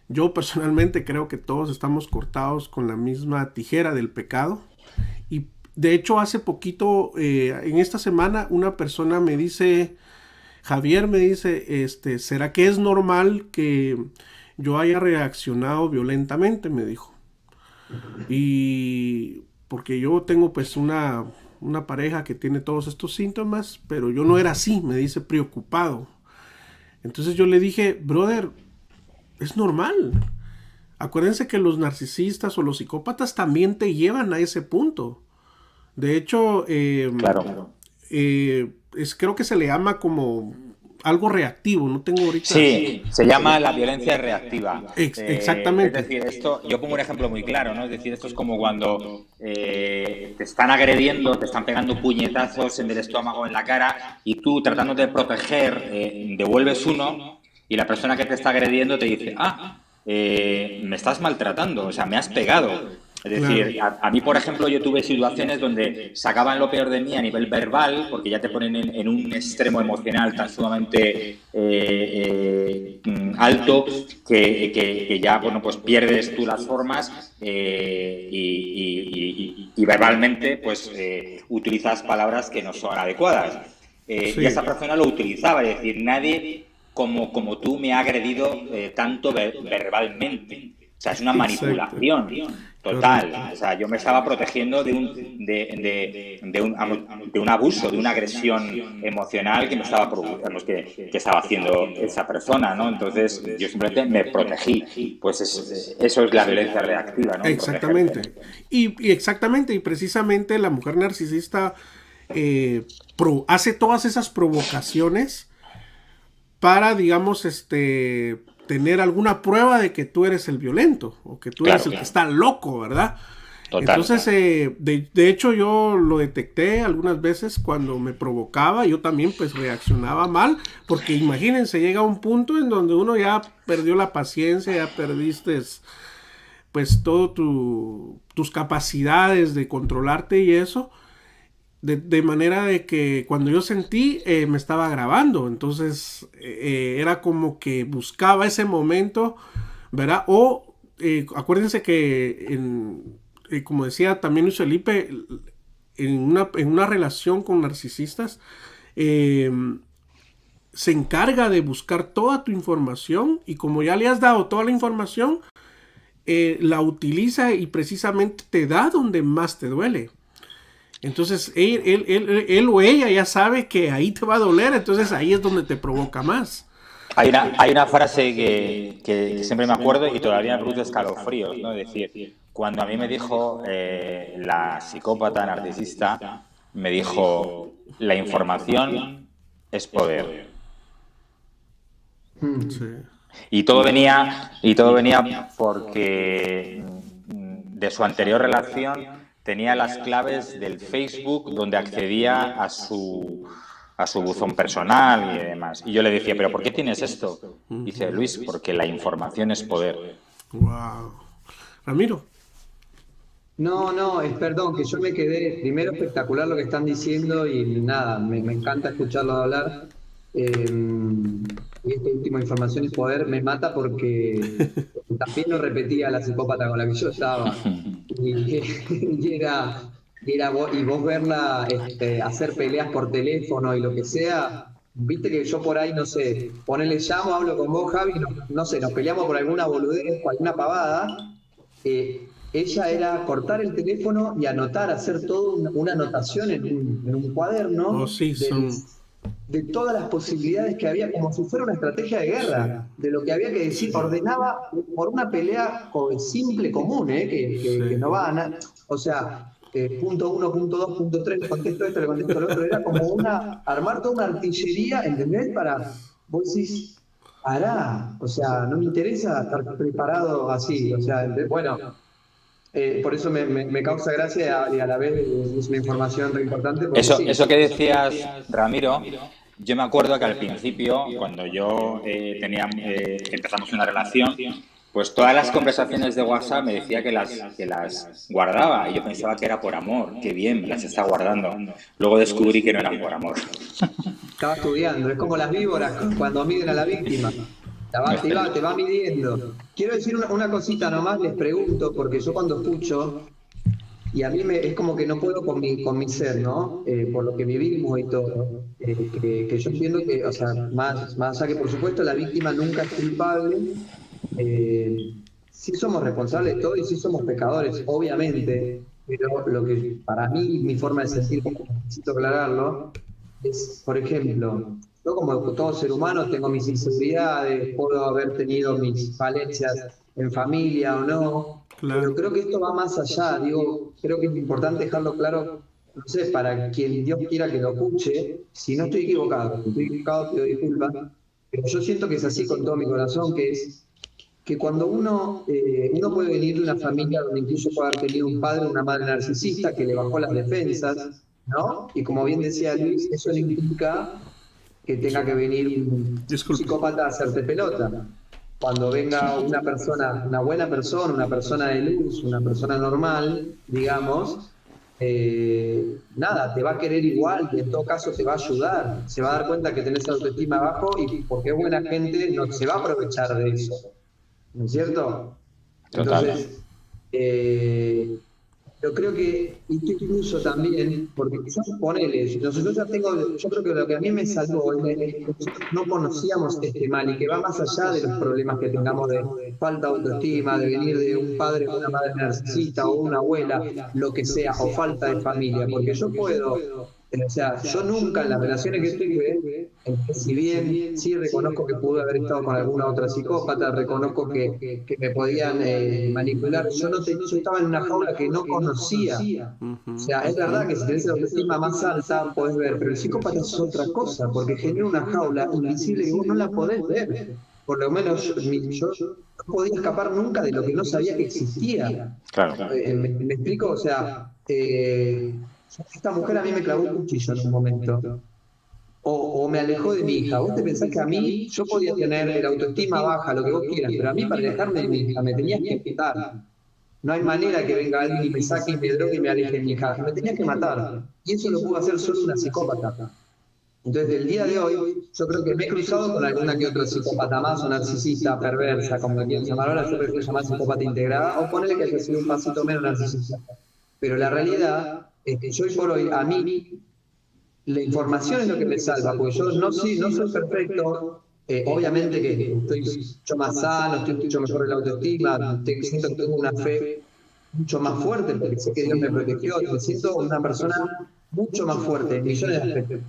Yo personalmente creo que todos estamos cortados con la misma tijera del pecado. Y de hecho hace poquito, en esta semana, una persona me dice, Javier, me dice, ¿será que es normal que yo haya reaccionado violentamente? Me dijo. Y porque yo tengo pues una pareja que tiene todos estos síntomas, pero yo no era así, me dice, preocupado. Entonces yo le dije, brother, es normal. Acuérdense que los narcisistas o los psicópatas también te llevan a ese punto. De hecho, Claro. Creo que se le llama como algo reactivo. No tengo ahorita... Sí, se llama la violencia reactiva. Exactamente. Es decir, esto, yo pongo un ejemplo muy claro, ¿no? Es decir, esto es como cuando te están agrediendo, te están pegando puñetazos en el estómago, en la cara, y tú, tratando de proteger, devuelves uno, y la persona que te está agrediendo te dice, me estás maltratando, o sea, me has pegado. Es decir, a mí, por ejemplo, yo tuve situaciones donde sacaban lo peor de mí a nivel verbal, porque ya te ponen en un extremo emocional tan sumamente alto que ya, bueno, pues pierdes tú las formas y verbalmente pues utilizas palabras que no son adecuadas. Sí. Y esa persona lo utilizaba, es decir, nadie como tú me ha agredido tanto verbalmente. O sea, es una Exacto. manipulación total. Correcto. O sea, yo me estaba protegiendo de un abuso, de una agresión emocional que me estaba que estaba haciendo esa persona, ¿no? Entonces, yo simplemente me protegí. Pues eso es la violencia reactiva, ¿no? Exactamente. Exactamente, y precisamente la mujer narcisista hace todas esas provocaciones para, digamos, tener alguna prueba de que tú eres el violento o que tú eres el que está loco, ¿verdad? Total. Entonces, de hecho, yo lo detecté algunas veces cuando me provocaba, yo también pues reaccionaba mal, porque imagínense, llega un punto en donde uno ya perdió la paciencia, ya perdiste pues todo tus capacidades de controlarte y eso, de manera de que cuando yo sentí me estaba grabando, entonces era como que buscaba ese momento, ¿verdad? O acuérdense que como decía también Luis Felipe, en una relación con narcisistas, eh, se encarga de buscar toda tu información y como ya le has dado toda la información, la utiliza y precisamente te da donde más te duele. Entonces él o ella ya sabe que ahí te va a doler, entonces ahí es donde te provoca más. Hay una frase que siempre me acuerdo y todavía me produce escalofríos, ¿no? Es decir, cuando a mí me dijo la psicópata narcisista, me dijo, la información es poder. Sí. Y todo venía porque de su anterior relación tenía las claves del Facebook donde accedía a su buzón personal y demás. Y yo le decía, ¿pero por qué tienes esto? Dice, Luis, porque la información es poder. Wow. Ramiro. No, perdón, que yo me quedé, primero espectacular lo que están diciendo y nada, me encanta escucharlos hablar. Y esta última información y poder me mata porque también lo repetía la psicópata con la que yo estaba. Y, y vos verla hacer peleas por teléfono y lo que sea, viste que yo por ahí, no sé, ponele llamo, hablo con vos, Javi, no sé, nos peleamos por alguna boludez o alguna pavada. Ella era cortar el teléfono y anotar, hacer toda una anotación en un cuaderno Oh, sí, son. de todas las posibilidades que había, como si fuera una estrategia de guerra, de lo que había que decir, ordenaba por una pelea simple, común, que no va a nada, o sea, punto uno, punto dos, punto tres, le contesto esto, le contesto lo otro, era como armar toda una artillería, ¿entendés? Vos decís, hará, o sea, no me interesa estar preparado así, o sea, bueno, por eso me causa gracia y a la vez es una información re importante, porque sí. Eso que decías, Ramiro, yo me acuerdo que al principio, cuando yo empezamos una relación, pues todas las conversaciones de WhatsApp me decía que las guardaba y yo pensaba que era por amor, qué bien, las está guardando. Luego descubrí que no eran por amor. Estaba estudiando, es como las víboras cuando miden a la víctima. Te va midiendo. Quiero decir una cosita nomás, les pregunto, porque yo cuando escucho, y a mí es como que no puedo con mi ser, ¿no? Por lo que vivimos y todo. Que yo entiendo que, o sea, más allá que por supuesto la víctima nunca es culpable, sí somos responsables de todo y sí somos pecadores, obviamente, pero lo que para mí, mi forma de sentir, necesito aclararlo, es, por ejemplo, yo como todo ser humano tengo mis inseguridades, puedo haber tenido mis falencias en familia o no, pero Claro. creo que esto va más allá, digo, creo que es importante dejarlo claro, no sé, para quien Dios quiera que lo escuche, si no estoy equivocado, pido disculpas, pero yo siento que es así con todo mi corazón, que es que cuando uno puede venir de una familia donde incluso puede haber tenido un padre o una madre narcisista que le bajó las defensas, ¿no? Y como bien decía Luis, eso no implica que tenga que venir un Disculpe. psicópata a hacerte pelota. Cuando venga una persona, una buena persona, una persona de luz, una persona normal, digamos, nada, te va a querer igual y en todo caso te va a ayudar. Se va a dar cuenta que tenés autoestima bajo y porque es buena gente no se va a aprovechar de eso. ¿No es cierto? Total. Entonces, Pero creo que incluso también, porque yo ponele, nosotros ya tengo, yo creo que lo que a mí me salvó es que nosotros no conocíamos este mal y que va más allá de los problemas que tengamos de falta de autoestima, de venir de un padre o una madre narcisista o una abuela, lo que sea, o falta de familia, porque yo puedo, o sea, yo nunca en las relaciones que tuve, si bien sí reconozco que pude haber estado con alguna otra psicópata, reconozco que me podían manipular, yo estaba en una jaula que no conocía. O sea, es verdad que si tenés la autoestima más alta podés ver, pero el psicópata es otra cosa, porque genera una jaula invisible que vos no la podés ver. Por lo menos yo no podía escapar nunca de lo que no sabía que existía. Claro. ¿Me explico? O sea, esta mujer a mí me clavó un cuchillo en un momento. O me alejó de mi hija. Vos te pensás que a mí, yo podía tener la autoestima baja, lo que vos quieras, pero a mí para alejarme de mi hija me tenías que matar. No hay manera que venga alguien y me saque y me drogue y me aleje de mi hija. Me tenías que matar. Y eso lo pudo hacer solo una psicópata. Entonces, del día de hoy, yo creo que me he cruzado con alguna que otra psicópata más o narcisista, perversa, como le quieran llamar ahora, yo prefiero llamar psicópata integrada, o ponerle que haya sido un pasito menos narcisista. Pero la realidad es que yo hoy por hoy, a mí, la información es lo que me salva, porque yo no soy perfecto, obviamente que estoy mucho más sano, estoy mucho mejor en la autoestima, siento que tengo una fe mucho más fuerte, porque sé que Dios me protegió, me siento una persona mucho más fuerte en millones de aspectos.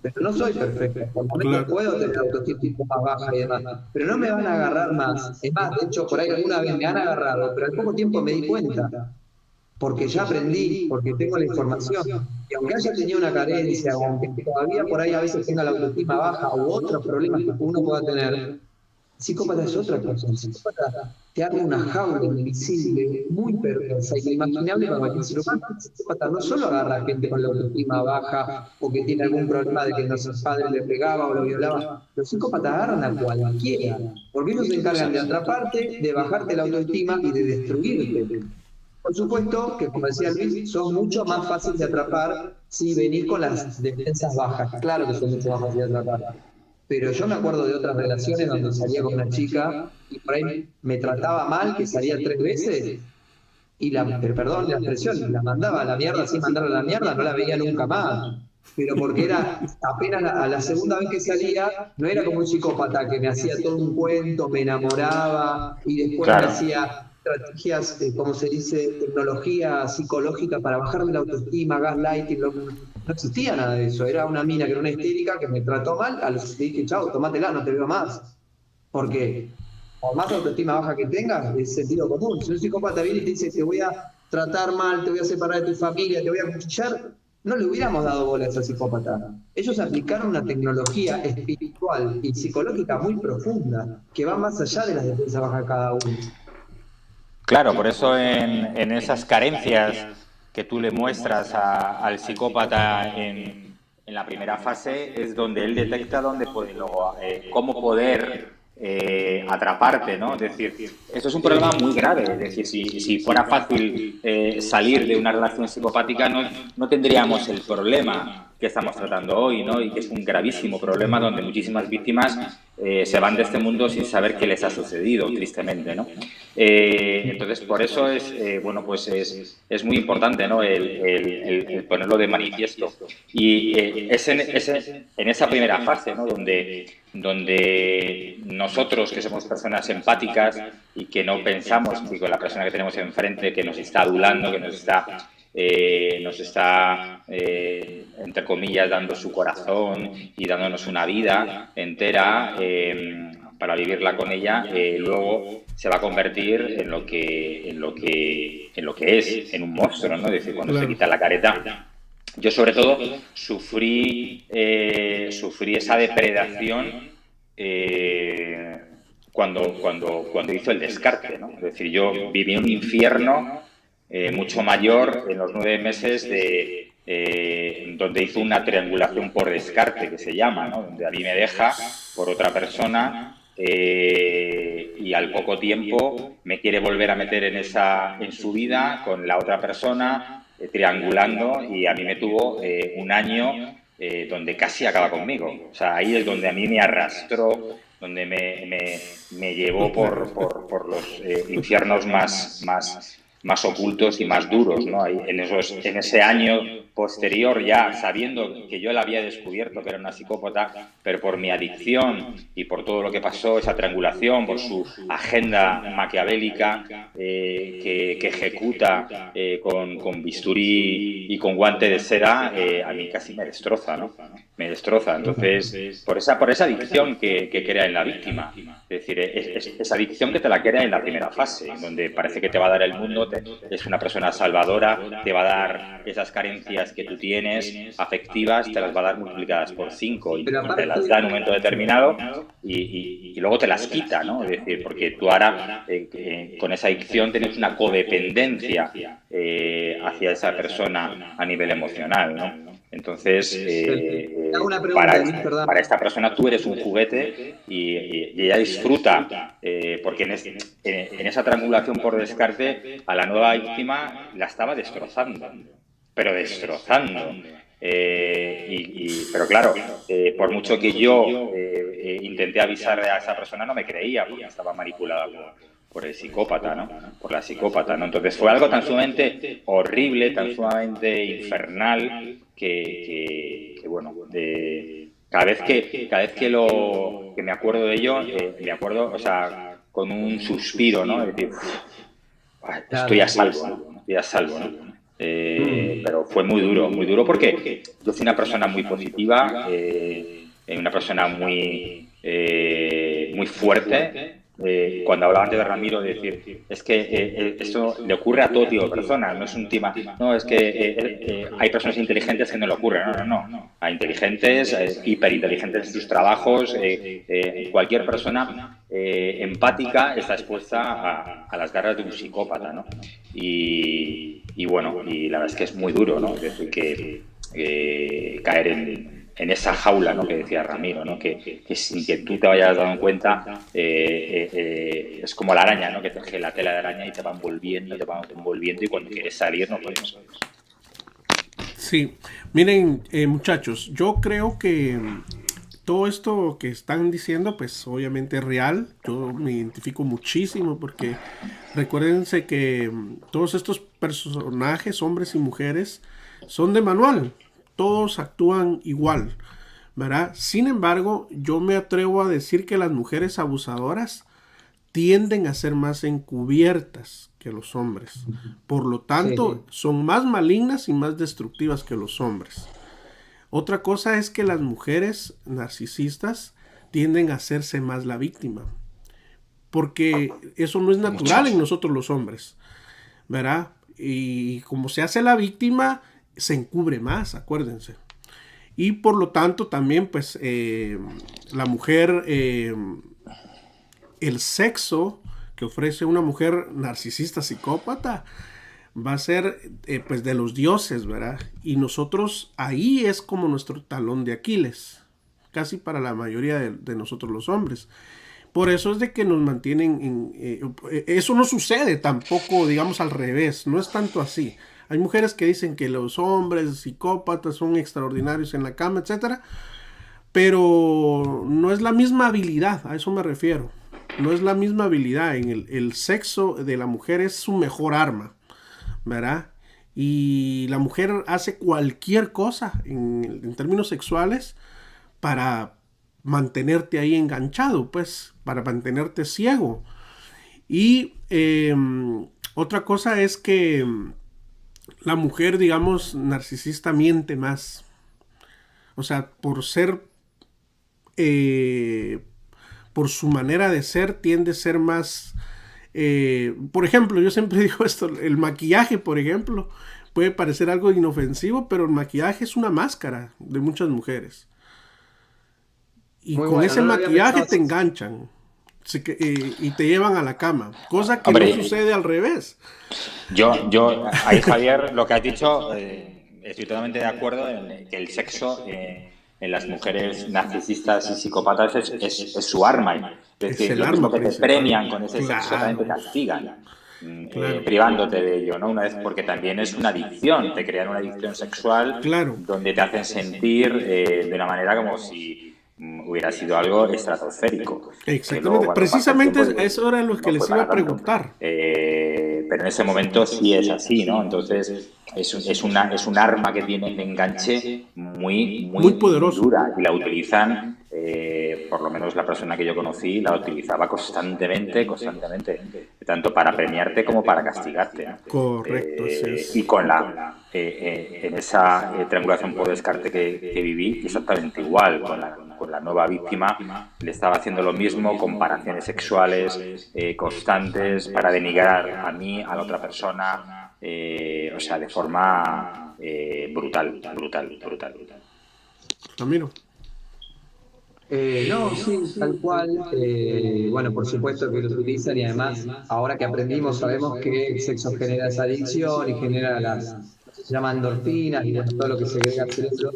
Pero no soy perfecto, por momentos puedo tener autoestima más baja y demás, pero no me van a agarrar más. Es más, de hecho, por ahí alguna vez me han agarrado, pero al poco tiempo me di cuenta porque ya aprendí, porque tengo la información. Y aunque haya tenido una carencia, o aunque todavía por ahí a veces tenga la autoestima baja u otros problemas que uno pueda tener, psicópata es otra cosa. El psicópata te abre una jaula invisible, muy perversa, inimaginable para cualquier ser humano. El psicópata no solo agarra a gente con la autoestima baja o que tiene algún problema de que no su padre le pegaba o lo violaba. Los psicópatas agarran a cualquiera, porque ellos se encargan de atraparte, de bajarte la autoestima y de destruirte. Por supuesto que, como decía Luis, son mucho más fáciles de atrapar si venís con las defensas bajas. Claro que son mucho más fáciles de atrapar. Pero yo me acuerdo de otras relaciones donde salía con una chica y por ahí me trataba mal, que salía 3 veces, y perdón la expresión, la mandaba a la mierda sin mandarla a la mierda, no la veía nunca más. Pero porque era apenas a la segunda vez que salía, no era como un psicópata que me hacía todo un cuento, me enamoraba y después me hacía estrategias, como se dice, tecnología psicológica para bajarme la autoestima, gaslighting, no existía nada de eso. Era una mina que era una histérica que me trató mal, a los que dije, chao, tomátela, no te veo más. Porque por más autoestima baja que tengas, es sentido común. Si un psicópata viene y te dice, te voy a tratar mal, te voy a separar de tu familia, te voy a cuchillar, no le hubiéramos dado bola a esa psicópata. Ellos aplicaron una tecnología espiritual y psicológica muy profunda, que va más allá de las defensas bajas de cada uno. Claro, por eso en esas carencias que tú le muestras al psicópata en la primera fase es donde él detecta cómo poder atraparte, ¿no? Es decir, esto es un problema muy grave. Es decir, si fuera fácil salir de una relación psicopática, no tendríamos el problema que estamos tratando hoy, ¿no? Y que es un gravísimo problema donde muchísimas víctimas se van de este mundo sin saber qué les ha sucedido, tristemente, ¿no? Entonces, por eso es muy importante, ¿no? el ponerlo de manifiesto. Y es en esa primera fase, ¿no? donde nosotros, que somos personas empáticas y que no pensamos que con la persona que tenemos enfrente, que nos está adulando, que nos está entre comillas, dando su corazón y dándonos una vida entera para vivirla con ella, luego se va a convertir en lo que es, en un monstruo, ¿no? Es decir, cuando se quita la careta. Yo, sobre todo, sufrí esa depredación cuando hizo el descarte, ¿no? Es decir, yo viví un infierno mucho mayor en los 9 meses donde hizo una triangulación por descarte, que se llama, ¿no? Donde a mí me deja por otra persona y al poco tiempo me quiere volver a meter en su vida con la otra persona, triangulando, y a mí me tuvo un año donde casi acaba conmigo. O sea, ahí es donde a mí me arrastró, donde me llevó por los infiernos más más ocultos y más duros, ¿no? En ese año posterior, ya sabiendo que yo la había descubierto que era una psicópata, pero por mi adicción y por todo lo que pasó, esa triangulación, por su agenda maquiavélica que ejecuta con bisturí y con guante de seda, a mí casi me destroza, ¿no? Me destroza. Entonces, por esa adicción que crea en la víctima. Es decir, esa adicción que te la crea en la primera fase, donde parece que te va a dar el mundo, es una persona salvadora, te va a dar esas carencias que tú tienes, afectivas, te las va a dar multiplicadas por 5 y te las da en un momento determinado y luego te las quita, ¿no? Es decir, porque tú ahora con esa adicción tienes una codependencia hacia esa persona a nivel emocional, ¿no? Entonces, para esta persona tú eres un juguete y ella disfruta, porque en esa triangulación por descarte a la nueva víctima la estaba destrozando, pero destrozando. Pero claro, por mucho que yo intenté avisarle a esa persona, no me creía porque estaba manipulada por el psicópata, ¿no? Por la psicópata, ¿no? Entonces fue algo tan sumamente horrible, tan sumamente infernal que bueno, cada vez que me acuerdo de ello, me acuerdo, o sea, con un suspiro, ¿no? Es decir, estoy a salvo, ¿no? Estoy a salvo, ¿no? Pero fue muy duro porque yo soy una persona muy positiva, una persona muy fuerte. Cuando hablaba antes de Ramiro, de decir, es que esto le ocurre a todo tipo de personas, no es un tema, no, es que hay personas inteligentes que no le ocurre, no. Hay inteligentes, hiperinteligentes en sus trabajos, cualquier persona empática está expuesta a las garras de un psicópata, ¿no? Y bueno, y la verdad es que es muy duro, ¿no? Es decir, que caer en esa jaula, ¿no? Que decía Ramiro, ¿no? Que sin que tú te vayas dado cuenta, es como la araña, ¿no? Que teje la tela de araña y te va envolviendo y cuando quieres salir no puedes. Sí, miren, muchachos, yo creo que todo esto que están diciendo, pues obviamente es real. Yo me identifico muchísimo porque recuérdense que todos estos personajes, hombres y mujeres, son de manual. Todos actúan igual, ¿verdad? Sin embargo, yo me atrevo a decir que las mujeres abusadoras tienden a ser más encubiertas que los hombres. Por lo tanto, son más malignas y más destructivas que los hombres. Otra cosa es que las mujeres narcisistas tienden a hacerse más la víctima. Porque eso no es natural en nosotros los hombres, ¿verdad? Y como se hace la víctima, se encubre más, acuérdense. Y por lo tanto también pues la mujer, el sexo que ofrece una mujer narcisista psicópata va a ser pues de los dioses, ¿verdad? Y nosotros ahí es como nuestro talón de Aquiles, casi para la mayoría de nosotros los hombres. Por eso es de que nos mantienen eso no sucede tampoco, digamos, al revés, no es tanto así. Hay mujeres que dicen que los hombres psicópatas son extraordinarios en la cama, etcétera, pero no es la misma habilidad, a eso me refiero. No es la misma habilidad. En el sexo de la mujer es su mejor arma, ¿verdad? Y la mujer hace cualquier cosa en términos sexuales para mantenerte ahí enganchado, pues, para mantenerte ciego. Y otra cosa es que la mujer, digamos, narcisista miente más. O sea, por su manera de ser, tiende a ser más... por ejemplo, yo siempre digo esto, el maquillaje, por ejemplo, puede parecer algo inofensivo, pero el maquillaje es una máscara de muchas mujeres. Y muy con bueno, ese maquillaje te enganchan y te llevan a la cama, cosa que hombre, no sucede al revés. Yo ahí, Javier, lo que has dicho, estoy totalmente de acuerdo en que el sexo en las mujeres narcisistas y psicópatas es su arma. Es decir, lo mismo que te premian con ese sexo, también te castigan, privándote de ello, ¿no? Una vez, porque también es una adicción, te crean una adicción sexual donde te hacen sentir de una manera como si hubiera sido algo estratosférico. Exactamente, precisamente eso era lo que les iba a preguntar. pero en ese momento sí es así, ¿no? Entonces es un arma que tiene de enganche muy poderoso. dura, y la utilizan, por lo menos la persona que yo conocí la utilizaba constantemente, tanto para premiarte como para castigarte, ¿no? Correcto, así es. Y con en esa triangulación por descarte que viví, exactamente igual, con la nueva víctima le estaba haciendo lo mismo, comparaciones sexuales constantes para denigrar a mí, a la otra persona, o sea, de forma brutal. Ramiro. No, sí, tal cual. Bueno, por supuesto que lo utilizan y además, ahora que aprendimos, sabemos que el sexo genera esa adicción y genera se llaman endorfinas y bueno, todo lo que segrega el cerebro.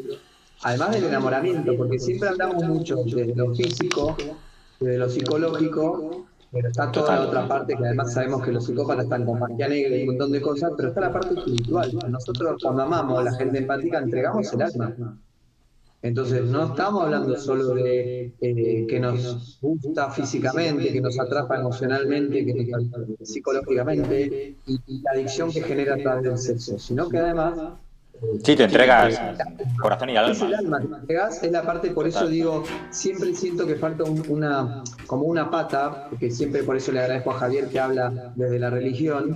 Además del enamoramiento, porque siempre hablamos mucho de lo físico, de lo psicológico, pero está toda la otra parte que además sabemos que los psicópatas están con magia negra y un montón de cosas, pero está la parte espiritual. Nosotros cuando amamos, la gente empática, entregamos el alma. Entonces, no estamos hablando solo de que nos gusta físicamente, que nos atrapa emocionalmente, que nos psicológicamente, y la adicción que genera a través del sexo, sino que además... Sí, te entregas corazón y alma. Es el alma que te entregas, es la parte, por eso digo, siempre siento que falta como una pata, porque siempre por eso le agradezco a Javier que habla desde la religión.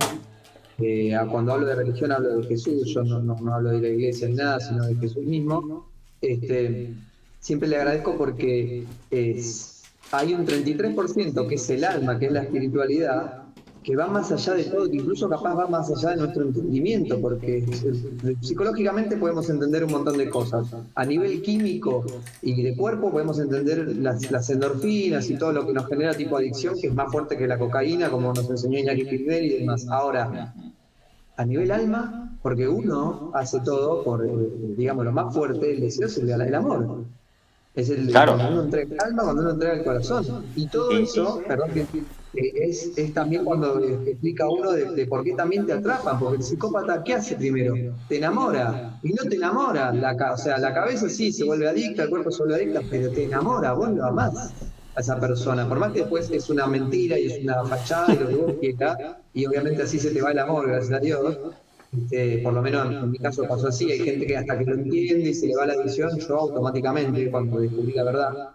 Cuando hablo de religión hablo de Jesús, yo no hablo de la iglesia ni nada, sino de Jesús mismo. Siempre le agradezco porque hay un 33% que es el alma, que es la espiritualidad, que va más allá de todo, que incluso capaz va más allá de nuestro entendimiento, porque psicológicamente podemos entender un montón de cosas. A nivel químico y de cuerpo podemos entender las endorfinas y todo lo que nos genera tipo adicción, que es más fuerte que la cocaína, como nos enseñó Iñaki Pignel y demás. Ahora, a nivel alma, porque uno hace todo por, digamos, lo más fuerte, el deseo es el amor. Es claro. Cuando uno entrega el alma, cuando uno entrega el corazón. Y todo eso, perdón, es también cuando explica uno de por qué también te atrapan, porque el psicópata, ¿qué hace primero? Te enamora, y no te enamora, o sea, la cabeza sí se vuelve adicta, el cuerpo se vuelve adicta, pero te enamora, vos lo amás a esa persona, por más que después es una mentira y es una fachada y lo que vos quieras, y obviamente así se te va el amor, gracias a Dios. Por lo menos en mi caso pasó así, hay gente que hasta que lo entiende y se le va la adicción, yo automáticamente cuando descubrí la verdad,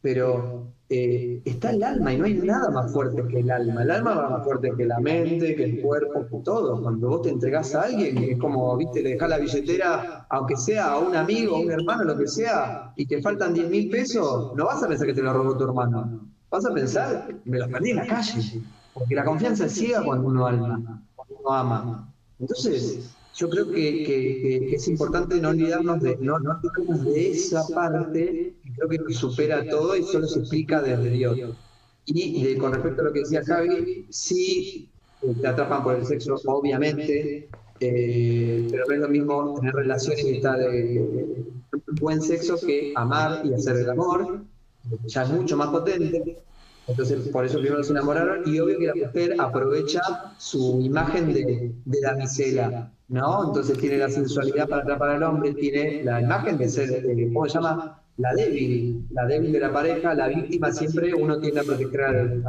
pero está el alma y no hay nada más fuerte que el alma va más fuerte que la mente, que el cuerpo, que todo. Cuando vos te entregás a alguien, es como, viste, le dejás la billetera, aunque sea a un amigo, a un hermano, lo que sea, y te faltan 10.000 pesos, no vas a pensar que te lo robó tu hermano, vas a pensar, me los perdí en la calle, porque la confianza es ciega cuando uno ama. Entonces, yo creo que es importante no olvidarnos de esa parte, que creo que nos supera todo y solo se explica desde Dios. Y con respecto a lo que decía Javi, sí te atrapan por el sexo, obviamente, pero no es lo mismo tener relaciones y estar un buen sexo que amar y hacer el amor, ya es mucho más potente. Entonces, por eso primero se enamoraron y obvio que la mujer aprovecha su imagen de damisela, ¿no? Entonces tiene la sensualidad para atrapar al hombre, tiene la imagen de ser, ¿cómo se llama? La débil de la pareja, la víctima siempre uno tiende a proteger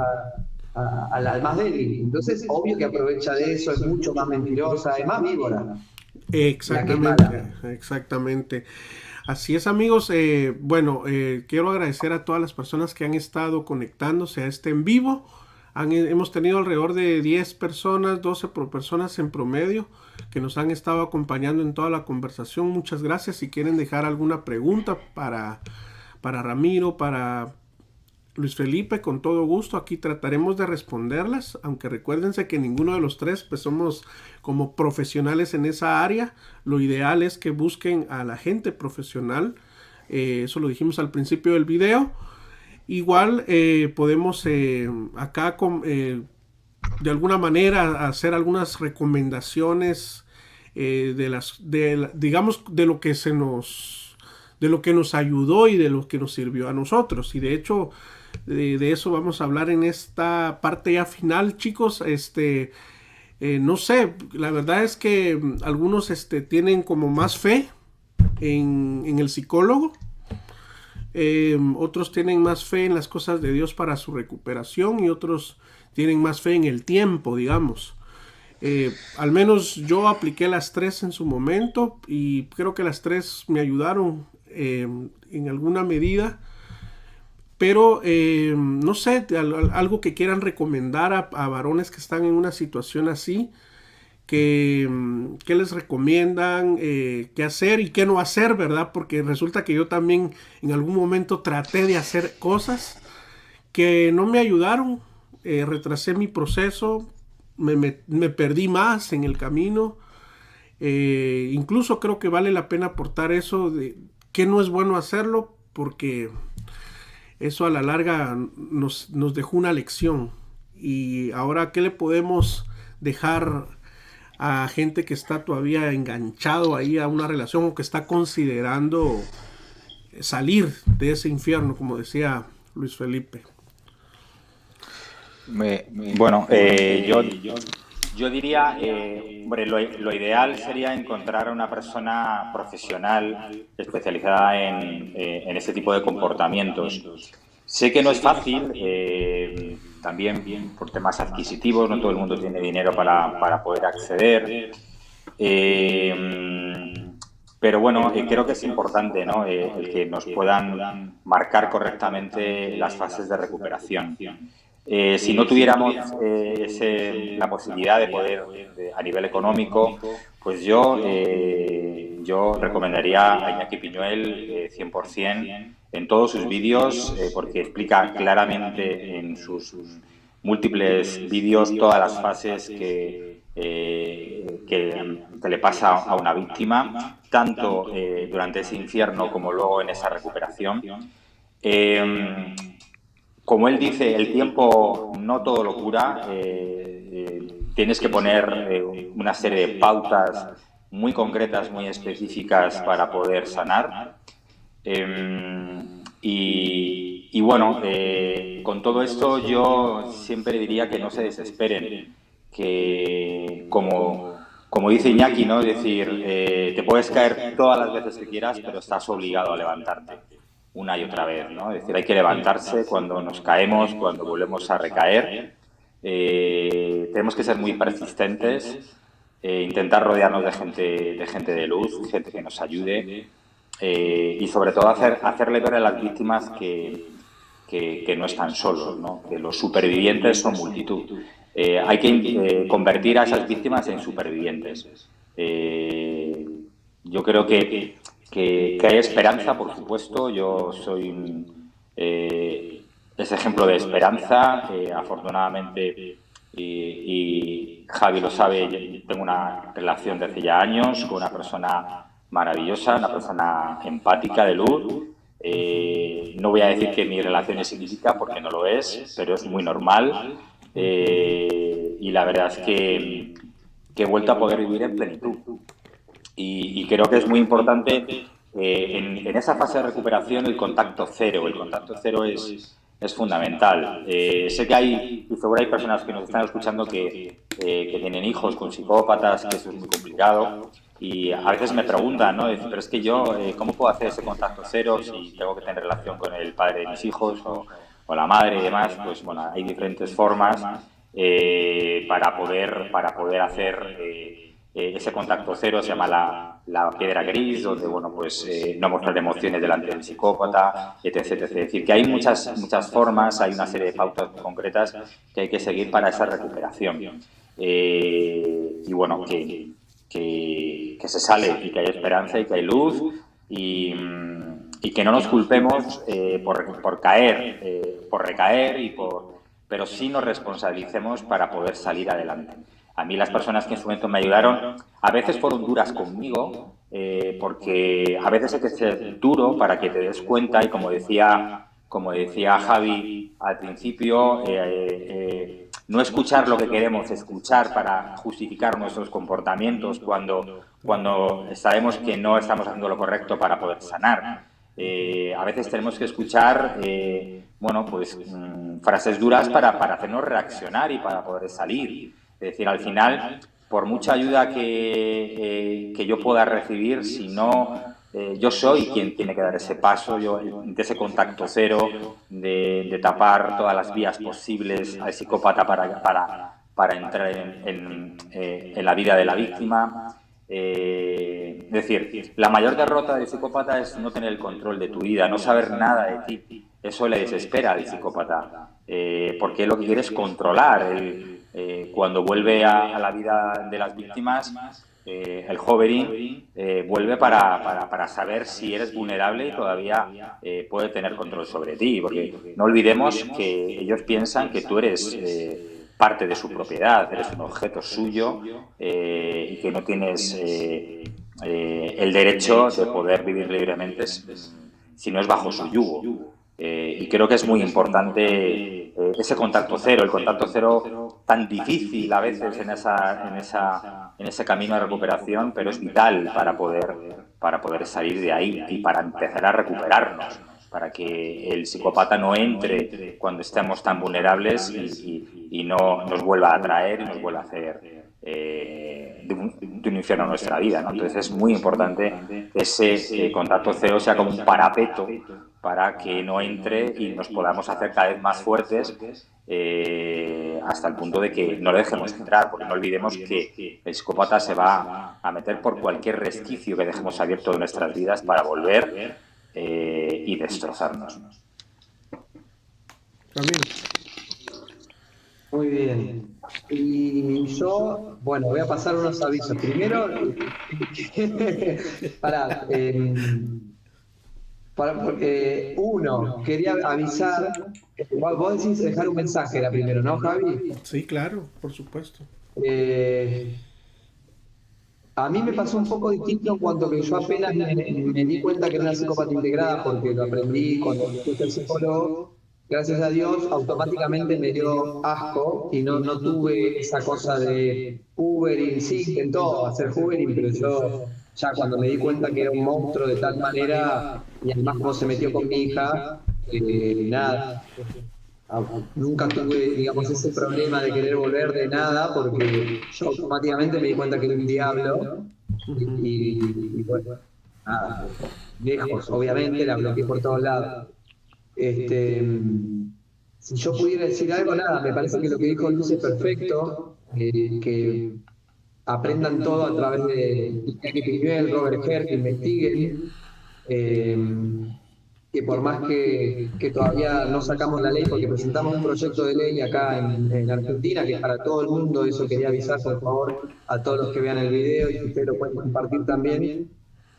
al más débil. Entonces, obvio que aprovecha de eso, es mucho más mentirosa, es más víbora. Exactamente. Así es, amigos. Bueno, quiero agradecer a todas las personas que han estado conectándose a este en vivo. Hemos tenido alrededor de 10 personas, 12 personas en promedio que nos han estado acompañando en toda la conversación. Muchas gracias. Si quieren dejar alguna pregunta para Ramiro, para Luis Felipe, con todo gusto, aquí trataremos de responderlas, aunque recuérdense que ninguno de los tres pues somos como profesionales en esa área. Lo ideal es que busquen a la gente profesional, eso lo dijimos al principio del video. Igual podemos acá de alguna manera hacer algunas recomendaciones digamos de lo que nos ayudó y de lo que nos sirvió a nosotros. Y de hecho de eso vamos a hablar en esta parte ya final, chicos. No sé, la verdad es que algunos tienen como más fe en el psicólogo, otros tienen más fe en las cosas de Dios para su recuperación y otros tienen más fe en el tiempo, digamos. Al menos yo apliqué las tres en su momento y creo que las tres me ayudaron en alguna medida. Pero no sé, algo que quieran recomendar a varones que están en una situación así, que les recomiendan, qué hacer y qué no hacer, ¿verdad? Porque resulta que yo también en algún momento traté de hacer cosas que no me ayudaron, retrasé mi proceso, me perdí más en el camino. Incluso creo que vale la pena aportar eso de que no es bueno hacerlo porque eso a la larga nos dejó una lección. Y ahora, ¿qué le podemos dejar a gente que está todavía enganchado ahí a una relación o que está considerando salir de ese infierno, como decía Luis Felipe? Bueno, yo diría, hombre, lo ideal sería encontrar a una persona profesional especializada en ese tipo de comportamientos. Sé que no es fácil, también por temas adquisitivos, no todo el mundo tiene dinero para poder acceder. Pero bueno, creo que es importante, ¿no? El que nos puedan marcar correctamente las fases de recuperación. Si no tuviéramos la posibilidad de poder, a nivel económico, pues yo recomendaría a Iñaki Piñuel 100% en todos sus vídeos, porque explica claramente en sus múltiples vídeos todas las fases que le pasa a una víctima, tanto durante ese infierno como luego en esa recuperación. Como él dice, el tiempo no todo lo cura. Tienes que poner una serie de pautas muy concretas, muy específicas para poder sanar. Y bueno, con todo esto yo siempre diría que no se desesperen, que como dice Iñaki, ¿no? Es decir, te puedes caer todas las veces que quieras, pero estás obligado a levantarte una y otra vez, ¿no? Es decir, hay que levantarse cuando nos caemos, cuando volvemos a recaer. Tenemos que ser muy persistentes, intentar rodearnos de gente de luz, gente que nos ayude, y sobre todo hacerle ver a las víctimas que no están solos, ¿no? Que los supervivientes son multitud. Hay que convertir a esas víctimas en supervivientes. Yo creo que hay esperanza, por supuesto. Yo soy ese ejemplo de esperanza, afortunadamente, y Javi lo sabe, tengo una relación de hace ya años con una persona maravillosa, una persona empática, de luz. No voy a decir que mi relación es idílica porque no lo es, pero es muy normal. Y la verdad es que he vuelto a poder vivir en plenitud. Y creo que es muy importante en esa fase de recuperación el contacto cero. El contacto cero es fundamental. Sé que hay, y seguro hay personas que nos están escuchando que tienen hijos con psicópatas, que eso es muy complicado. Y a veces me preguntan, ¿no? Pero es que yo, ¿cómo puedo hacer ese contacto cero si tengo que tener relación con el padre de mis hijos o la madre y demás? Pues bueno, hay diferentes formas para poder hacer ese contacto cero. Se llama la piedra gris, donde bueno, pues no mostrar emociones delante del psicópata, etc, etc. Es decir, que hay muchas formas, hay una serie de pautas concretas que hay que seguir para esa recuperación. Y bueno, que se sale y que hay esperanza y que hay luz y que no nos culpemos por caer, por recaer, pero sí nos responsabilicemos para poder salir adelante. A mí las personas que en su momento me ayudaron, a veces fueron duras conmigo, porque a veces hay que ser duro para que te des cuenta, y como decía Javi al principio, no escuchar lo que queremos, escuchar para justificar nuestros comportamientos cuando sabemos que no estamos haciendo lo correcto para poder sanar. A veces tenemos que escuchar frases duras para hacernos reaccionar y para poder salir. Es decir, al final, por mucha ayuda que yo pueda recibir, si no, yo soy quien tiene que dar ese paso, de ese contacto cero, de tapar todas las vías posibles al psicópata para para entrar en la vida de la víctima. Es decir, la mayor derrota del psicópata es no tener el control de tu vida, no saber nada de ti. Eso le desespera al psicópata, porque lo que quiere es controlar. Cuando vuelve a la vida de las víctimas, el hovering vuelve para saber si eres vulnerable y todavía puede tener control sobre ti, porque no olvidemos que ellos piensan que tú eres parte de su propiedad, eres un objeto suyo, y que no tienes el derecho de poder vivir libremente si no es bajo su yugo. Y creo que es muy importante ese contacto cero, el contacto cero tan difícil a veces en ese camino de recuperación, pero es vital para poder salir de ahí y para empezar a recuperarnos, para que el psicópata no entre cuando estemos tan vulnerables y no nos vuelva a atraer y nos vuelva a hacer de un infierno a nuestra vida, ¿no? Entonces es muy importante que ese contacto cero sea como un parapeto para que no entre y nos podamos hacer cada vez más fuertes, hasta el punto de que no le dejemos entrar, porque no olvidemos que el psicópata se va a meter por cualquier resquicio que dejemos abierto de nuestras vidas para volver y destrozarnos. También. Muy bien. Y yo, bueno, voy a pasar unos avisos. Primero, uno, quería avisar, vos decís dejar un mensaje era primero, ¿no, Javi? Sí, claro, por supuesto. A mí me pasó un poco distinto en cuanto que yo apenas me di cuenta que era una psicópata integrada, porque lo aprendí cuando fui al psicólogo. Gracias a Dios, automáticamente me dio asco y no tuve esa cosa de Ubering. Sí, intentó hacer Ubering, pero yo ya cuando me di cuenta que era un monstruo de tal manera, y además cómo se metió con mi hija, nada, nunca tuve, digamos, ese problema de querer volver de nada, porque yo automáticamente me di cuenta que era un diablo y bueno, nada, lejos, obviamente, la bloqueé por todos lados. Si yo pudiera decir algo, nada, me parece que lo que dijo Luis es perfecto, que aprendan todo a través de Iñaki Piñuel, Robert Herr, que investiguen, que por más que todavía no sacamos la ley, porque presentamos un proyecto de ley acá en Argentina, que es para todo el mundo, eso quería avisar por favor a todos los que vean el video y que ustedes lo pueden compartir también.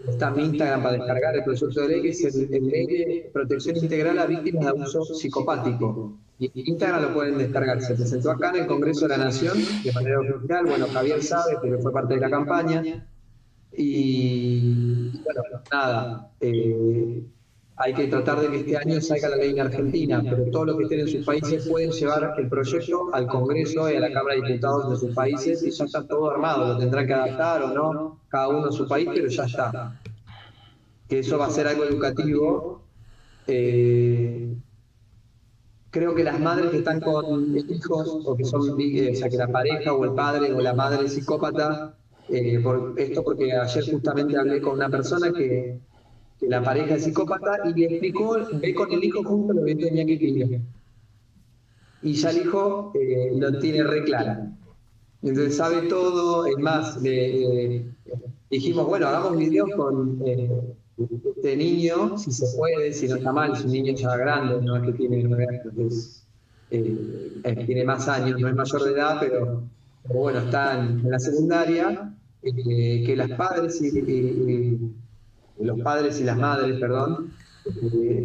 Está mi Instagram para descargar el proyecto de ley, que es el Ley de Protección Integral a Víctimas de Abuso Psicopático. Y en Instagram lo pueden descargar. Se presentó acá en el Congreso de la Nación de manera oficial. Bueno, Javier sabe porque fue parte de la campaña. Y bueno, nada, hay que tratar de que este año salga la ley en Argentina, pero todos los que estén en sus países pueden llevar el proyecto al Congreso y a la Cámara de Diputados de sus países y ya está todo armado. Lo tendrán que adaptar o no, cada uno en su país, pero ya está. Que eso va a ser algo educativo. Creo que las madres que están con hijos, o que son, o sea, que la pareja o el padre o la madre es psicópata, porque ayer justamente hablé con una persona que la pareja es psicópata y le explicó, ve con el hijo junto lo que tenía que escribir. Y ya el hijo lo tiene re claro. Entonces sabe todo, es más, dijimos, bueno, hagamos videos con este niño, si se puede, si no está mal, es un niño ya grande, no es que tiene 9 años, tiene más años, no es mayor de edad, pero bueno, está en la secundaria, que los padres y las madres, perdón,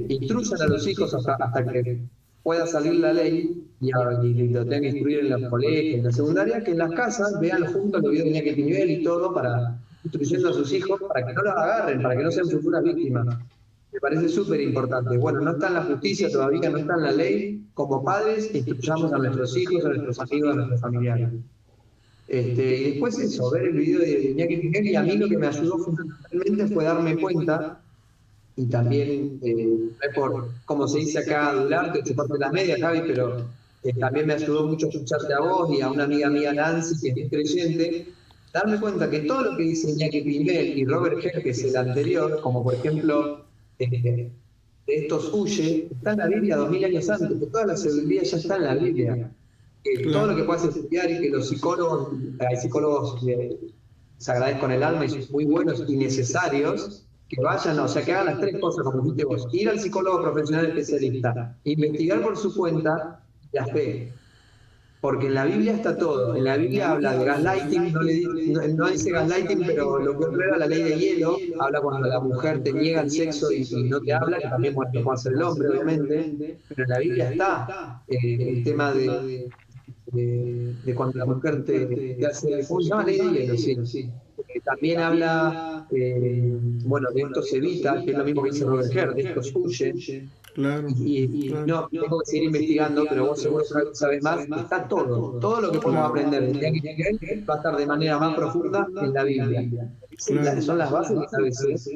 instruyan a los hijos hasta que pueda salir la ley y lo tengan que instruir en los colegios, en la secundaria, que en las casas vean juntos los videos de Iñaki Piñuel y todo, para instruyendo a sus hijos para que no los agarren, para que no sean futuras víctimas. Me parece súper importante. Bueno, no está en la justicia todavía, no está en la ley. Como padres, instruyamos a nuestros hijos, a nuestros amigos, a nuestros familiares. Y después eso, ver el video de Iñaki Piñuel, y a mí lo que me ayudó fundamentalmente fue darme cuenta, y también, no es por, como se dice acá, adularte, chuparte las medias, Javi, pero también me ayudó mucho escucharte a vos y a una amiga mía, Nancy, que es creyente, darme cuenta que todo lo que dice Iñaki Piñuel y Robert Herr, que es el anterior, como por ejemplo, de estos huye, está en la Biblia 2000 años antes, que toda la sabiduría ya está en la Biblia. que todo lo que puedas estudiar y que los psicólogos, hay psicólogos sagrados con el alma y son muy buenos y necesarios, que vayan, o sea, que hagan las tres cosas, como dijiste vos: ir al psicólogo profesional especialista, investigar por su cuenta la fe. Porque en la Biblia está todo. En la Biblia habla de gaslighting, no dice gaslighting, pero lo que prueba la ley de hielo, habla cuando la mujer te niega el sexo y no te habla, que también lo puede hacer el hombre, obviamente, pero en la Biblia está el tema de cuando la mujer te hace, ¿cómo se llama? Ley de hielo, sí. También habla, bueno, de esto se evita, que es lo mismo que dice Robert Herr, de esto huye. Claro, claro. No, tengo que seguir investigando, pero vos seguro sabés más. Está todo lo que podemos aprender de Daniel va a estar de manera más profunda en la Biblia. Claro. Son las bases a veces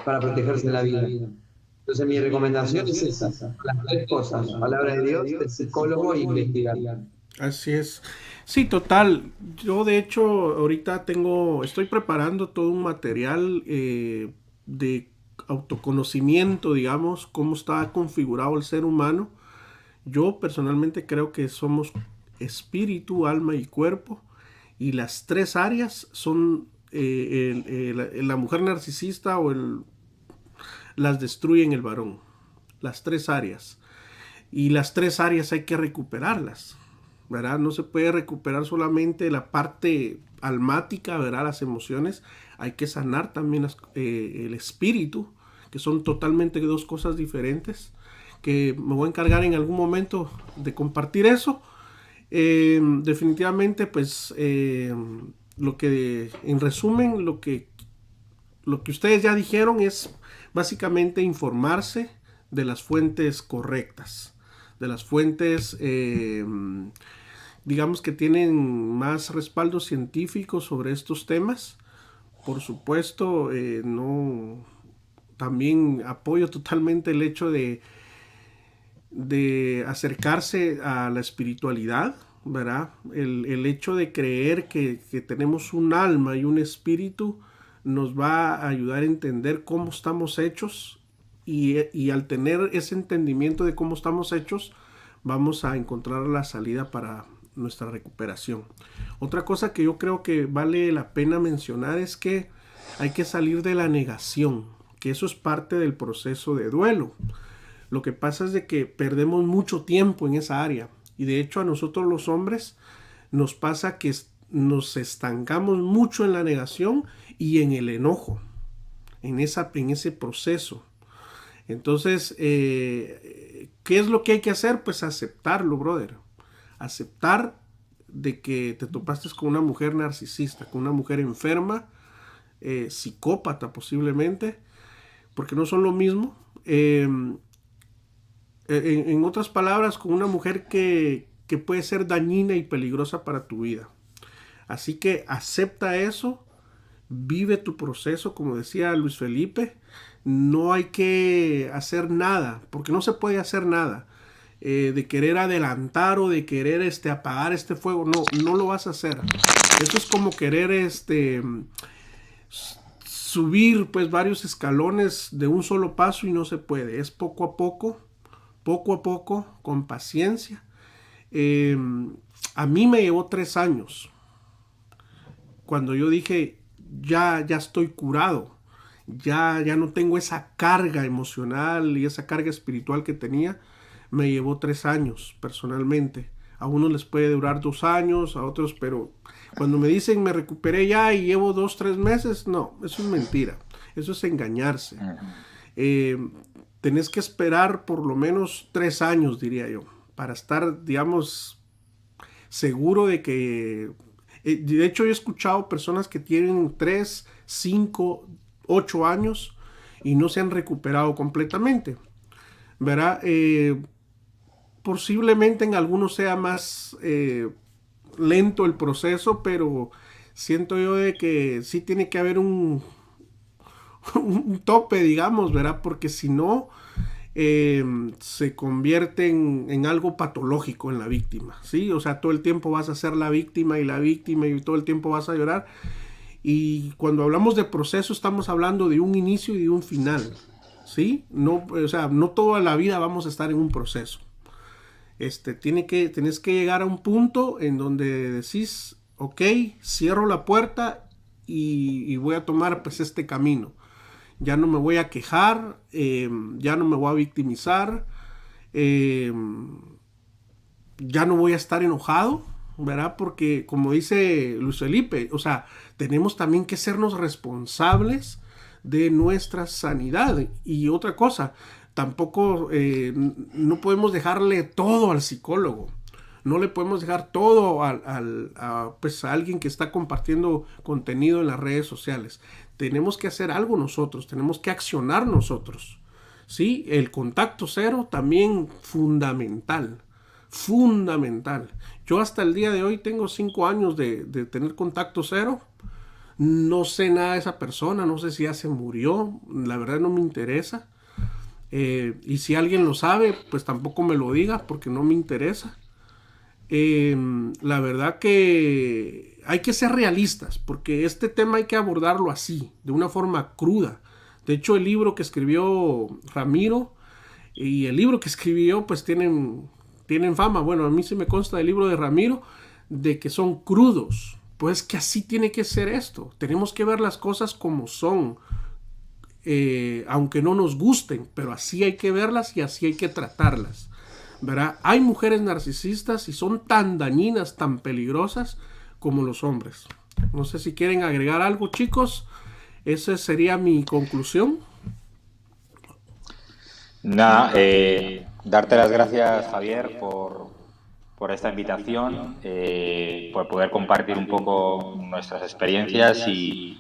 para protegerse en la vida. Entonces mi recomendación es esa, las tres cosas: palabra de Dios, el psicólogo e investigar. Así es. Sí, total. Yo de hecho ahorita estoy preparando todo un material de autoconocimiento, digamos, cómo está configurado el ser humano. Yo personalmente creo que somos espíritu, alma y cuerpo, y las tres áreas son la mujer narcisista las destruyen el varón. Las tres áreas. Y las tres áreas hay que recuperarlas, ¿verdad? No se puede recuperar solamente la parte almática, ¿verdad? Las emociones. Hay que sanar también el espíritu, que son totalmente dos cosas diferentes, que me voy a encargar en algún momento de compartir eso. Definitivamente, pues, en resumen, lo que ustedes ya dijeron es básicamente informarse de las fuentes correctas, de las fuentes, digamos, que tienen más respaldo científico sobre estos temas. Por supuesto, también apoyo totalmente el hecho de acercarse a la espiritualidad, ¿verdad? El hecho de creer que tenemos un alma y un espíritu nos va a ayudar a entender cómo estamos hechos, y al tener ese entendimiento de cómo estamos hechos, vamos a encontrar la salida para nuestra recuperación. Otra cosa que yo creo que vale la pena mencionar es que hay que salir de la negación, que eso es parte del proceso de duelo. Lo que pasa es de que perdemos mucho tiempo en esa área, y de hecho a nosotros los hombres nos pasa que nos estancamos mucho en la negación y en el enojo, en ese proceso. Entonces, ¿qué es lo que hay que hacer? Pues aceptarlo, brother. Aceptar de que te topaste con una mujer narcisista, con una mujer enferma, psicópata posiblemente, porque no son lo mismo. En otras palabras, con una mujer que puede ser dañina y peligrosa para tu vida. Así que acepta eso, vive tu proceso, como decía Luis Felipe. No hay que hacer nada, porque no se puede hacer nada. De querer adelantar o de querer apagar este fuego, no lo vas a hacer. Eso es como querer subir pues varios escalones de un solo paso, y no se puede. Es poco a poco, con paciencia. A mí me llevó 3 años. Cuando yo dije, ya estoy curado, ya no tengo esa carga emocional y esa carga espiritual que tenía, me llevó 3 años personalmente. A unos les puede durar 2 años, a otros, pero cuando me dicen me recuperé ya y llevo 2-3 meses, no, eso es mentira, eso es engañarse. Tenés que esperar por lo menos 3 años, diría yo, para estar, digamos, seguro de que... de hecho, yo he escuchado personas que tienen 3, 5, 8 años y no se han recuperado completamente, ¿verdad? Posiblemente en algunos sea más lento el proceso, pero siento yo de que sí tiene que haber un tope, digamos, ¿verdad? Porque si no, se convierte en algo patológico en la víctima, ¿sí? O sea, todo el tiempo vas a ser la víctima y todo el tiempo vas a llorar. Y cuando hablamos de proceso estamos hablando de un inicio y de un final, ¿sí? No, o sea, no toda la vida vamos a estar en un proceso. Tienes que llegar a un punto en donde decís, ok, cierro la puerta y voy a tomar pues este camino. Ya no me voy a quejar, ya no me voy a victimizar, eh, ya no voy a estar enojado, ¿verdad? Porque como dice Luis Felipe, o sea, tenemos también que sernos responsables de nuestra sanidad. Y otra cosa, tampoco no podemos dejarle todo al psicólogo. No le podemos dejar todo pues a alguien que está compartiendo contenido en las redes sociales. Tenemos que hacer algo nosotros, tenemos que accionar nosotros. ¿Sí? El contacto cero también fundamental. Fundamental. Yo hasta el día de hoy tengo 5 años de tener contacto cero. No sé nada de esa persona, no sé si ya se murió, la verdad no me interesa. Y si alguien lo sabe, pues tampoco me lo diga porque no me interesa. La verdad que hay que ser realistas porque este tema hay que abordarlo así, de una forma cruda. De hecho, el libro que escribió Ramiro y el libro que escribió pues tienen fama. Bueno, a mí se me consta del libro de Ramiro de que son crudos. Pues que así tiene que ser esto. Tenemos que ver las cosas como son. Aunque no nos gusten, pero así hay que verlas y así hay que tratarlas, ¿verdad? Hay mujeres narcisistas y son tan dañinas, tan peligrosas como los hombres. No sé si quieren agregar algo, chicos. Esa sería mi conclusión. Nada, darte las gracias, Javier, por esta invitación, por poder compartir un poco nuestras experiencias y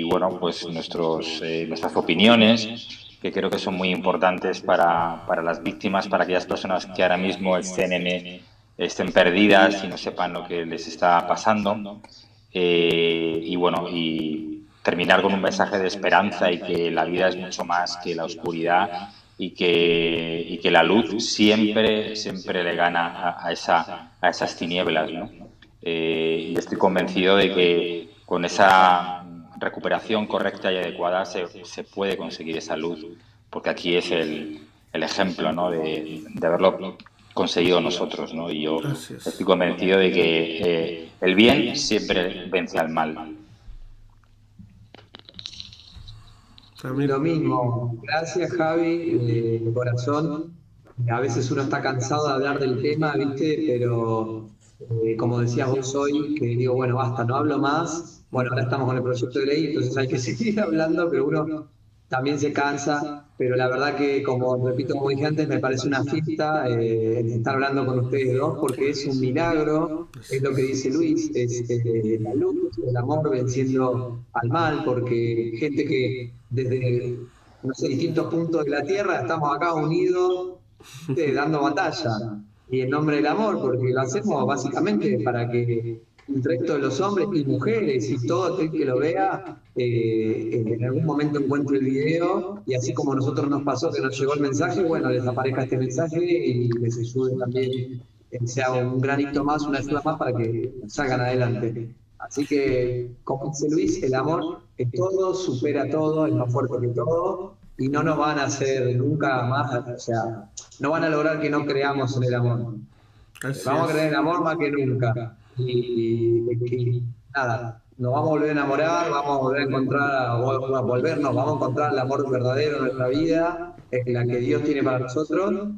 bueno, pues nuestras opiniones, que creo que son muy importantes para las víctimas, para aquellas personas que ahora mismo estén perdidas y no sepan lo que les está pasando. Y bueno, y terminar con un mensaje de esperanza y que la vida es mucho más que la oscuridad y que la luz siempre le gana a esas tinieblas, ¿no? Y estoy convencido de que con esa recuperación correcta y adecuada se puede conseguir esa luz, porque aquí es el ejemplo, ¿no? de haberlo conseguido nosotros, ¿no? Y yo estoy convencido de que el bien siempre vence al mal. Lo mismo, gracias Javi, de corazón. A veces uno está cansado de hablar del tema, ¿viste? Pero como decías vos hoy, que digo, bueno, basta, no hablo más. Bueno, ahora estamos con el proyecto de ley, entonces hay que seguir hablando, pero uno también se cansa. Pero la verdad que, como repito, como dije antes, me parece una fiesta estar hablando con ustedes dos, porque es un milagro, es lo que dice Luis, es la luz, el amor venciendo al mal, porque gente que desde, no sé, distintos puntos de la Tierra estamos acá unidos, dando batalla y en nombre del amor, porque lo hacemos básicamente para que el resto de los hombres y mujeres y todo aquel que lo vea en algún momento encuentre el video y así como a nosotros nos pasó que nos llegó el mensaje, bueno, les aparezca este mensaje y les ayude también, sea un granito más, una ayuda más para que salgan adelante. Así que, como dice Luis, el amor es todo, supera todo, es más fuerte que todo y no nos van a hacer nunca más, o sea, no van a lograr que no creamos en el amor. Vamos a creer en el amor más que nunca. Y nada, nos vamos a volver a enamorar, vamos a volver a encontrar, vamos a encontrar el amor verdadero en nuestra vida, la que Dios tiene para nosotros.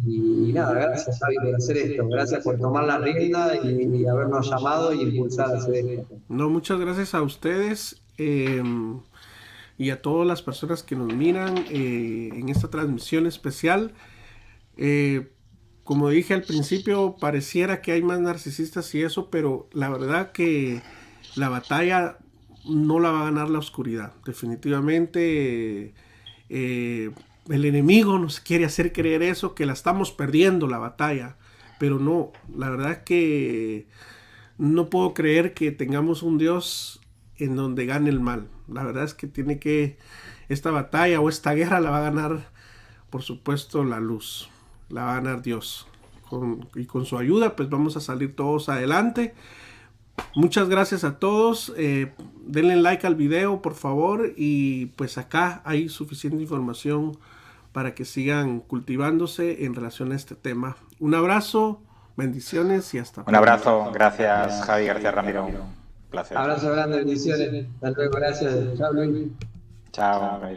Y nada, gracias Javi por hacer esto, gracias por tomar la rienda y habernos llamado y impulsar a hacer esto. No, muchas gracias a ustedes y a todas las personas que nos miran en esta transmisión especial. Como dije al principio, pareciera que hay más narcisistas y eso, pero la verdad que la batalla no la va a ganar la oscuridad. Definitivamente el enemigo nos quiere hacer creer eso, que la estamos perdiendo la batalla, pero no, la verdad es que no puedo creer que tengamos un Dios en donde gane el mal. La verdad es que esta batalla o esta guerra la va a ganar, por supuesto, la luz. La va a ganar Dios. Y con su ayuda, pues vamos a salir todos adelante. Muchas gracias a todos. Denle like al video, por favor. Y pues acá hay suficiente información para que sigan cultivándose en relación a este tema. Un abrazo, bendiciones y hasta Un abrazo, gracias Javi, gracias Ramiro. Un placer. Abrazo grande, bendiciones. Hasta luego, gracias. Chao, Luis. Chao, Ramiro.